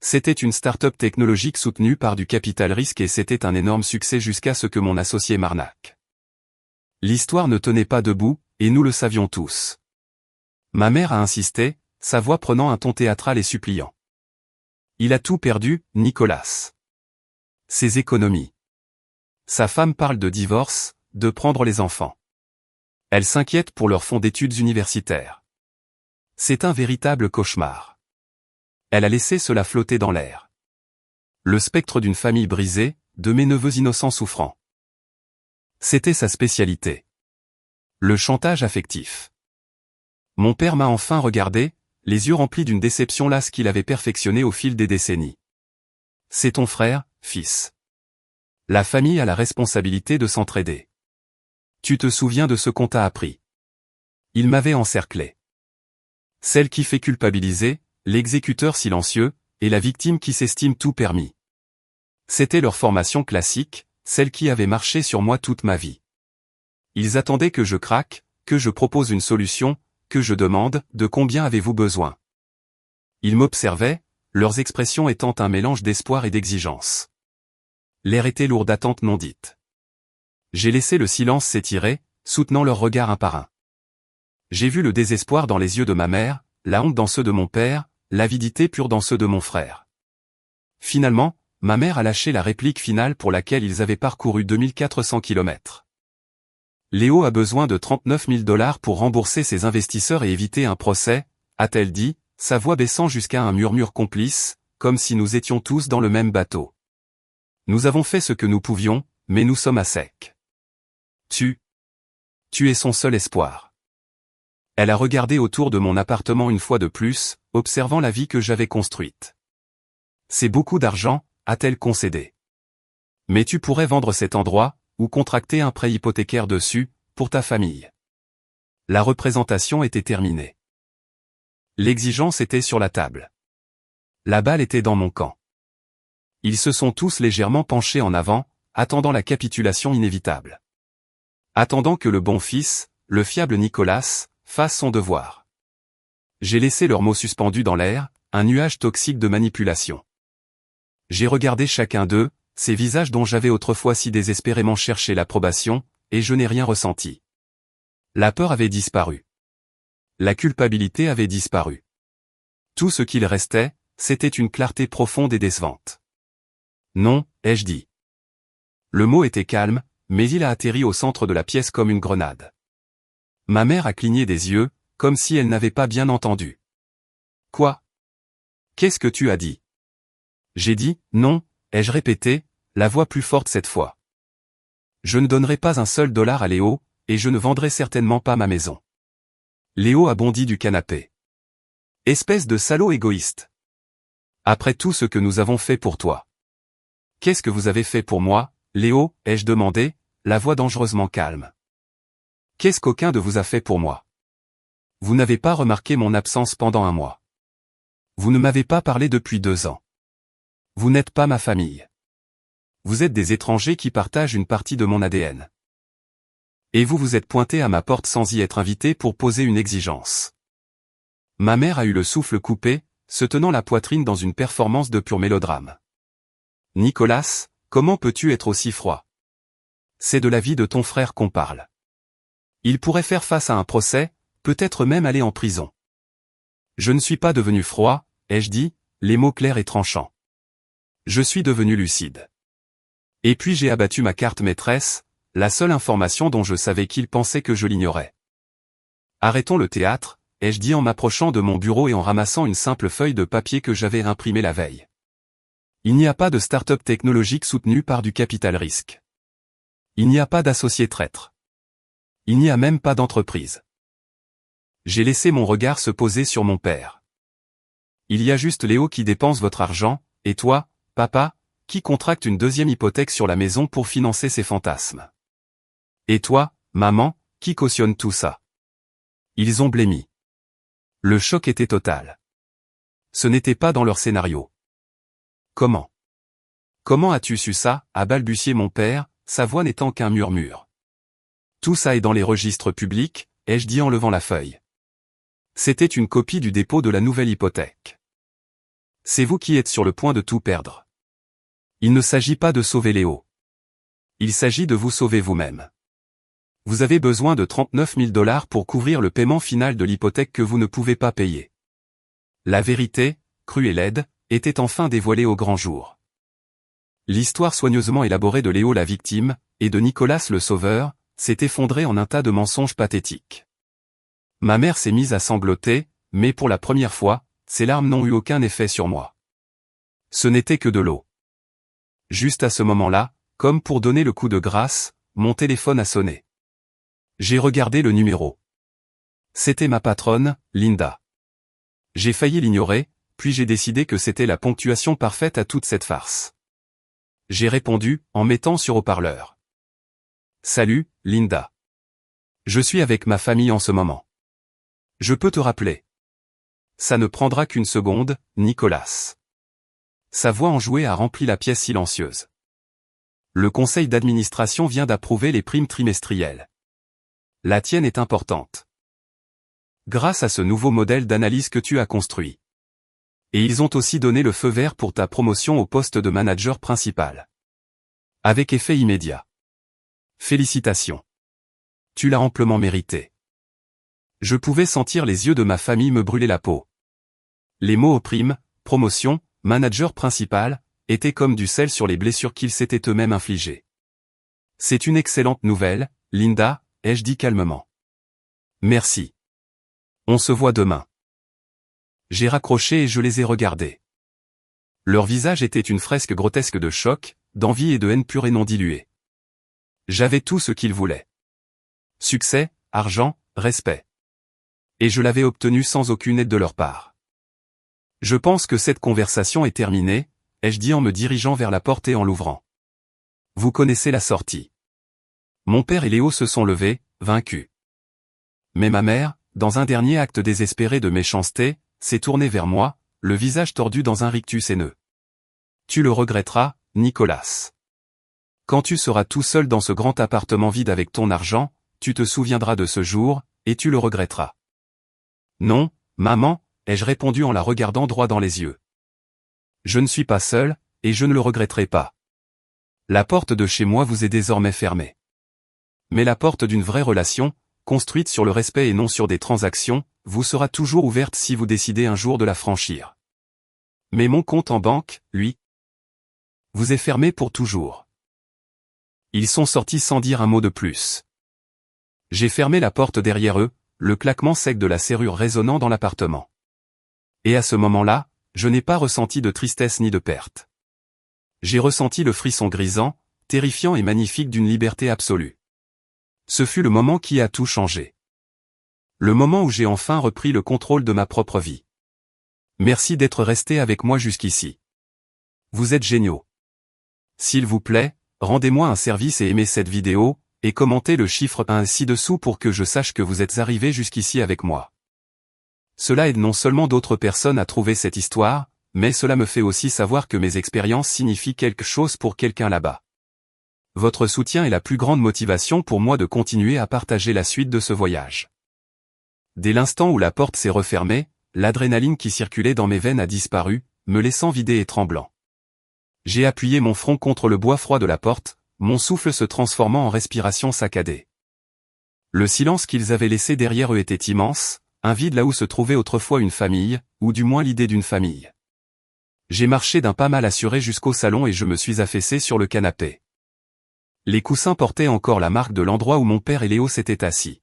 Speaker 1: C'était une start-up technologique soutenue par du capital risque et c'était un énorme succès jusqu'à ce que mon associé m'arnaque. L'histoire ne tenait pas debout, et nous le savions tous. Ma mère a insisté, sa voix prenant un ton théâtral et suppliant. Il a tout perdu, Nicolas. Ses économies. Sa femme parle de divorce, de prendre les enfants. Elle s'inquiète pour leur fonds d'études universitaires. C'est un véritable cauchemar. Elle a laissé cela flotter dans l'air. Le spectre d'une famille brisée, de mes neveux innocents souffrants. C'était sa spécialité. Le chantage affectif. Mon père m'a enfin regardé, les yeux remplis d'une déception lasse qu'il avait perfectionnée au fil des décennies. C'est ton frère, fils. La famille a la responsabilité de s'entraider. Tu te souviens de ce qu'on t'a appris. Il m'avait encerclé. Celle qui fait culpabiliser, l'exécuteur silencieux, et la victime qui s'estime tout permis. C'était leur formation classique, celle qui avait marché sur moi toute ma vie. Ils attendaient que je craque, que je propose une solution, que je demande « De combien avez-vous besoin ?» Ils m'observaient, leurs expressions étant un mélange d'espoir et d'exigence. L'air était lourd d'attentes non dites. J'ai laissé le silence s'étirer, soutenant leurs regards un par un. J'ai vu le désespoir dans les yeux de ma mère, la honte dans ceux de mon père, l'avidité pure dans ceux de mon frère. Finalement, ma mère a lâché la réplique finale pour laquelle ils avaient parcouru 2400 kilomètres. Léo a besoin de 39 000 $ pour rembourser ses investisseurs et éviter un procès, a-t-elle dit, sa voix baissant jusqu'à un murmure complice, comme si nous étions tous dans le même bateau. Nous avons fait ce que nous pouvions, mais nous sommes à sec. Tu es son seul espoir. Elle a regardé autour de mon appartement une fois de plus, observant la vie que j'avais construite. C'est beaucoup d'argent, a-t-elle concédé. Mais tu pourrais vendre cet endroit, ou contracter un prêt hypothécaire dessus, pour ta famille. La représentation était terminée. L'exigence était sur la table. La balle était dans mon camp. Ils se sont tous légèrement penchés en avant, attendant la capitulation inévitable. Attendant que le bon fils, le fiable Nicolas, fasse son devoir. J'ai laissé leurs mots suspendus dans l'air, un nuage toxique de manipulation. J'ai regardé chacun d'eux, ces visages dont j'avais autrefois si désespérément cherché l'approbation, et je n'ai rien ressenti. La peur avait disparu. La culpabilité avait disparu. Tout ce qu'il restait, c'était une clarté profonde et décevante. Non, ai-je dit. Le mot était calme, mais il a atterri au centre de la pièce comme une grenade. Ma mère a cligné des yeux, comme si elle n'avait pas bien entendu. Quoi? Qu'est-ce que tu as dit? J'ai dit, non, ai-je répété, la voix plus forte cette fois. Je ne donnerai pas un seul dollar à Léo, et je ne vendrai certainement pas ma maison. Léo a bondi du canapé. Espèce de salaud égoïste. Après tout ce que nous avons fait pour toi. Qu'est-ce que vous avez fait pour moi, Léo, ai-je demandé, la voix dangereusement calme. Qu'est-ce qu'aucun de vous a fait pour moi? Vous n'avez pas remarqué mon absence pendant un mois. Vous ne m'avez pas parlé depuis 2 ans. Vous n'êtes pas ma famille. Vous êtes des étrangers qui partagent une partie de mon ADN. Et vous vous êtes pointé à ma porte sans y être invité pour poser une exigence. Ma mère a eu le souffle coupé, se tenant la poitrine dans une performance de pur mélodrame. Nicolas, comment peux-tu être aussi froid? C'est de la vie de ton frère qu'on parle. Il pourrait faire face à un procès, peut-être même aller en prison. Je ne suis pas devenu froid, ai-je dit, les mots clairs et tranchants. Je suis devenu lucide. Et puis j'ai abattu ma carte maîtresse, la seule information dont je savais qu'il pensait que je l'ignorais. Arrêtons le théâtre, ai-je dit en m'approchant de mon bureau et en ramassant une simple feuille de papier que j'avais imprimée la veille. Il n'y a pas de start-up technologique soutenue par du capital risque. Il n'y a pas d'associé traître. Il n'y a même pas d'entreprise. J'ai laissé mon regard se poser sur mon père. Il y a juste Léo qui dépense votre argent, et toi, papa, qui contracte une deuxième hypothèque sur la maison pour financer ses fantasmes. Et toi, maman, qui cautionne tout ça. Ils ont blêmi. Le choc était total. Ce n'était pas dans leur scénario. Comment? Comment as-tu su ça, a balbutié mon père, sa voix n'étant qu'un murmure. Tout ça est dans les registres publics, ai-je dit en levant la feuille. C'était une copie du dépôt de la nouvelle hypothèque. C'est vous qui êtes sur le point de tout perdre. Il ne s'agit pas de sauver Léo. Il s'agit de vous sauver vous-même. Vous avez besoin de 39 000 $ pour couvrir le paiement final de l'hypothèque que vous ne pouvez pas payer. La vérité, crue et laide, était enfin dévoilée au grand jour. L'histoire soigneusement élaborée de Léo la victime, et de Nicolas le sauveur, s'est effondrée en un tas de mensonges pathétiques. Ma mère s'est mise à sangloter, mais pour la première fois, ses larmes n'ont eu aucun effet sur moi. Ce n'était que de l'eau. Juste à ce moment-là, comme pour donner le coup de grâce, mon téléphone a sonné. J'ai regardé le numéro. C'était ma patronne, Linda. J'ai failli l'ignorer, puis j'ai décidé que c'était la ponctuation parfaite à toute cette farce. J'ai répondu, en mettant sur haut-parleur. Salut, Linda. Je suis avec ma famille en ce moment. Je peux te rappeler. Ça ne prendra qu'une seconde, Nicolas. Sa voix enjouée a rempli la pièce silencieuse. Le conseil d'administration vient d'approuver les primes trimestrielles. La tienne est importante. Grâce à ce nouveau modèle d'analyse que tu as construit. Et ils ont aussi donné le feu vert pour ta promotion au poste de manager principal. Avec effet immédiat. Félicitations. Tu l'as amplement mérité. Je pouvais sentir les yeux de ma famille me brûler la peau. Les mots prime, promotion, manager principal, étaient comme du sel sur les blessures qu'ils s'étaient eux-mêmes infligées. C'est une excellente nouvelle, Linda, ai-je dit calmement. Merci. On se voit demain. J'ai raccroché et je les ai regardés. Leur visage était une fresque grotesque de choc, d'envie et de haine pure et non diluée. J'avais tout ce qu'ils voulaient. Succès, argent, respect. Et je l'avais obtenu sans aucune aide de leur part. Je pense que cette conversation est terminée, ai-je dit en me dirigeant vers la porte et en l'ouvrant. Vous connaissez la sortie. Mon père et Léo se sont levés, vaincus. Mais ma mère, dans un dernier acte désespéré de méchanceté, s'est tournée vers moi, le visage tordu dans un rictus haineux. Tu le regretteras, Nicolas. Quand tu seras tout seul dans ce grand appartement vide avec ton argent, tu te souviendras de ce jour, et tu le regretteras. Non, maman, ai-je répondu en la regardant droit dans les yeux. Je ne suis pas seul, et je ne le regretterai pas. La porte de chez moi vous est désormais fermée. Mais la porte d'une vraie relation, construite sur le respect et non sur des transactions, vous sera toujours ouverte si vous décidez un jour de la franchir. Mais mon compte en banque, lui, vous est fermé pour toujours. Ils sont sortis sans dire un mot de plus. J'ai fermé la porte derrière eux, le claquement sec de la serrure résonnant dans l'appartement. Et à ce moment-là, je n'ai pas ressenti de tristesse ni de perte. J'ai ressenti le frisson grisant, terrifiant et magnifique d'une liberté absolue. Ce fut le moment qui a tout changé. Le moment où j'ai enfin repris le contrôle de ma propre vie. Merci d'être resté avec moi jusqu'ici. Vous êtes géniaux. S'il vous plaît, rendez-moi un service et aimez cette vidéo, et commentez le chiffre 1 ci-dessous pour que je sache que vous êtes arrivé jusqu'ici avec moi. Cela aide non seulement d'autres personnes à trouver cette histoire, mais cela me fait aussi savoir que mes expériences signifient quelque chose pour quelqu'un là-bas. Votre soutien est la plus grande motivation pour moi de continuer à partager la suite de ce voyage. Dès l'instant où la porte s'est refermée, l'adrénaline qui circulait dans mes veines a disparu, me laissant vidé et tremblant. J'ai appuyé mon front contre le bois froid de la porte, mon souffle se transformant en respiration saccadée. Le silence qu'ils avaient laissé derrière eux était immense, un vide là où se trouvait autrefois une famille, ou du moins l'idée d'une famille. J'ai marché d'un pas mal assuré jusqu'au salon et je me suis affaissé sur le canapé. Les coussins portaient encore la marque de l'endroit où mon père et Léo s'étaient assis.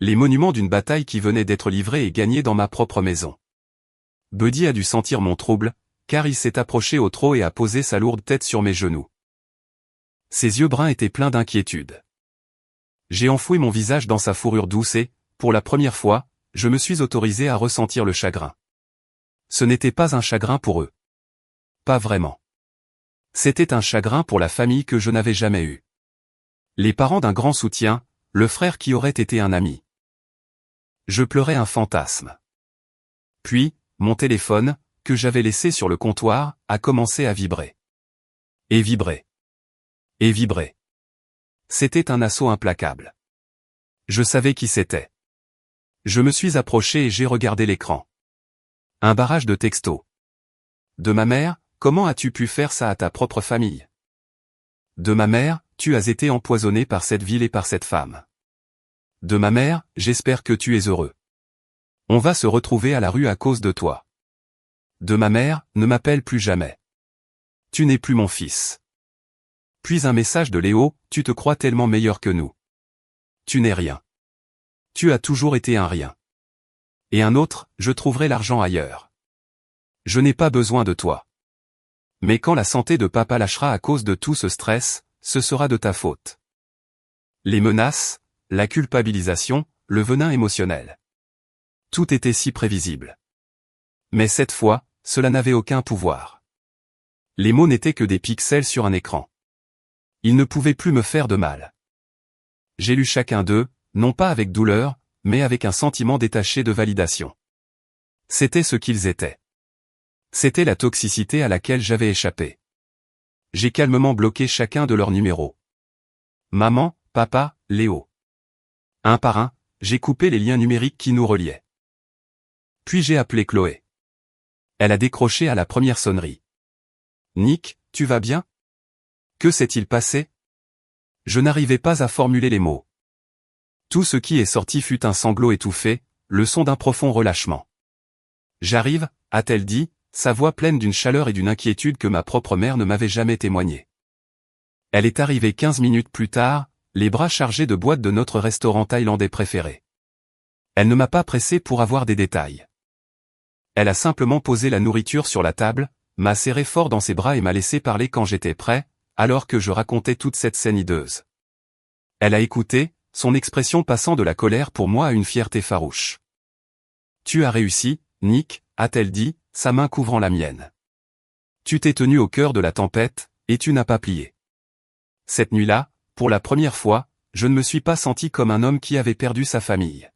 Speaker 1: Les monuments d'une bataille qui venait d'être livrée et gagnée dans ma propre maison. Buddy a dû sentir mon trouble, car il s'est approché au trot et a posé sa lourde tête sur mes genoux. Ses yeux bruns étaient pleins d'inquiétude. J'ai enfoui mon visage dans sa fourrure douce et, pour la première fois, je me suis autorisé à ressentir le chagrin. Ce n'était pas un chagrin pour eux. Pas vraiment. C'était un chagrin pour la famille que je n'avais jamais eue. Les parents d'un grand soutien, le frère qui aurait été un ami. Je pleurais un fantasme. Puis, mon téléphone, que j'avais laissé sur le comptoir, a commencé à vibrer. Et vibrer. Et vibrer. C'était un assaut implacable. Je savais qui c'était. Je me suis approché et j'ai regardé l'écran. Un barrage de textos. De ma mère, comment as-tu pu faire ça à ta propre famille? De ma mère, tu as été empoisonné par cette ville et par cette femme. De ma mère, j'espère que tu es heureux. On va se retrouver à la rue à cause de toi. De ma mère, ne m'appelle plus jamais. Tu n'es plus mon fils. Puis un message de Léo, tu te crois tellement meilleur que nous. Tu n'es rien. Tu as toujours été un rien. Et un autre, je trouverai l'argent ailleurs. Je n'ai pas besoin de toi. Mais quand la santé de papa lâchera à cause de tout ce stress, ce sera de ta faute. Les menaces, la culpabilisation, le venin émotionnel. Tout était si prévisible. Mais cette fois, cela n'avait aucun pouvoir. Les mots n'étaient que des pixels sur un écran. Ils ne pouvaient plus me faire de mal. J'ai lu chacun d'eux, non pas avec douleur, mais avec un sentiment détaché de validation. C'était ce qu'ils étaient. C'était la toxicité à laquelle j'avais échappé. J'ai calmement bloqué chacun de leurs numéros. Maman, papa, Léo. Un par un, j'ai coupé les liens numériques qui nous reliaient. Puis j'ai appelé Chloé. Elle a décroché à la première sonnerie. Nick, tu vas bien? Que s'est-il passé? Je n'arrivais pas à formuler les mots. Tout ce qui est sorti fut un sanglot étouffé, le son d'un profond relâchement. J'arrive, a-t-elle dit, sa voix pleine d'une chaleur et d'une inquiétude que ma propre mère ne m'avait jamais témoigné. Elle est arrivée 15 minutes plus tard, les bras chargés de boîtes de notre restaurant thaïlandais préféré. Elle ne m'a pas pressé pour avoir des détails. Elle a simplement posé la nourriture sur la table, m'a serré fort dans ses bras et m'a laissé parler quand j'étais prêt, alors que je racontais toute cette scène hideuse. Elle a écouté, son expression passant de la colère pour moi à une fierté farouche. Tu as réussi, Nick, a-t-elle dit, sa main couvrant la mienne. Tu t'es tenu au cœur de la tempête, et tu n'as pas plié. Cette nuit-là, pour la première fois, je ne me suis pas senti comme un homme qui avait perdu sa famille.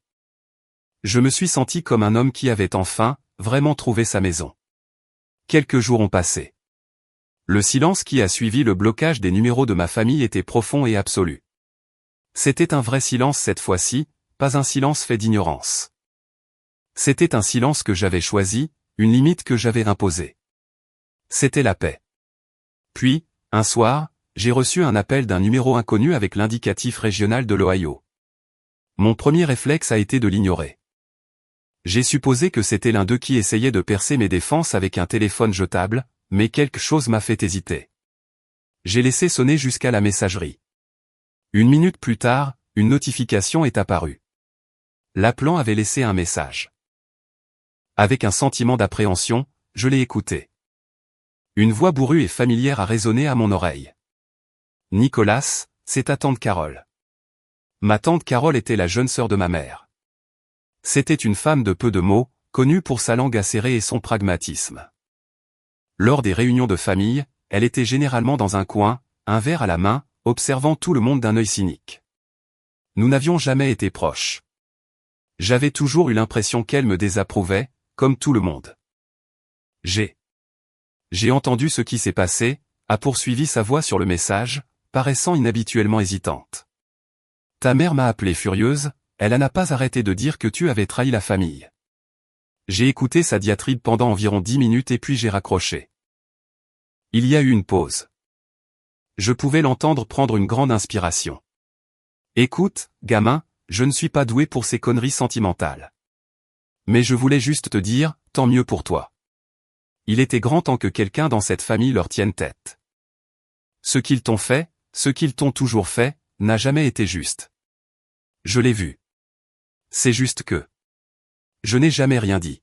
Speaker 1: Je me suis senti comme un homme qui avait enfin, vraiment trouvé sa maison. Quelques jours ont passé. Le silence qui a suivi le blocage des numéros de ma famille était profond et absolu. C'était un vrai silence cette fois-ci, pas un silence fait d'ignorance. C'était un silence que j'avais choisi, une limite que j'avais imposée. C'était la paix. Puis, un soir, j'ai reçu un appel d'un numéro inconnu avec l'indicatif régional de l'Ohio. Mon premier réflexe a été de l'ignorer. J'ai supposé que c'était l'un d'eux qui essayait de percer mes défenses avec un téléphone jetable, mais quelque chose m'a fait hésiter. J'ai laissé sonner jusqu'à la messagerie. 1 minute plus tard, une notification est apparue. L'appelant avait laissé un message. Avec un sentiment d'appréhension, je l'ai écouté. Une voix bourrue et familière a résonné à mon oreille. Nicolas, c'est ta tante Carole. Ma tante Carole était la jeune sœur de ma mère. C'était une femme de peu de mots, connue pour sa langue acérée et son pragmatisme. Lors des réunions de famille, elle était généralement dans un coin, un verre à la main, observant tout le monde d'un œil cynique. Nous n'avions jamais été proches. J'avais toujours eu l'impression qu'elle me désapprouvait, comme tout le monde. J'ai entendu ce qui s'est passé, a poursuivi sa voix sur le message, paraissant inhabituellement hésitante. Ta mère m'a appelé furieuse, elle n'a pas arrêté de dire que tu avais trahi la famille. J'ai écouté sa diatribe pendant environ 10 minutes et puis j'ai raccroché. Il y a eu une pause. Je pouvais l'entendre prendre une grande inspiration. Écoute, gamin, je ne suis pas doué pour ces conneries sentimentales. Mais je voulais juste te dire, tant mieux pour toi. Il était grand temps que quelqu'un dans cette famille leur tienne tête. Ce qu'ils t'ont fait, ce qu'ils t'ont toujours fait, n'a jamais été juste. Je l'ai vu. C'est juste que... Je n'ai jamais rien dit.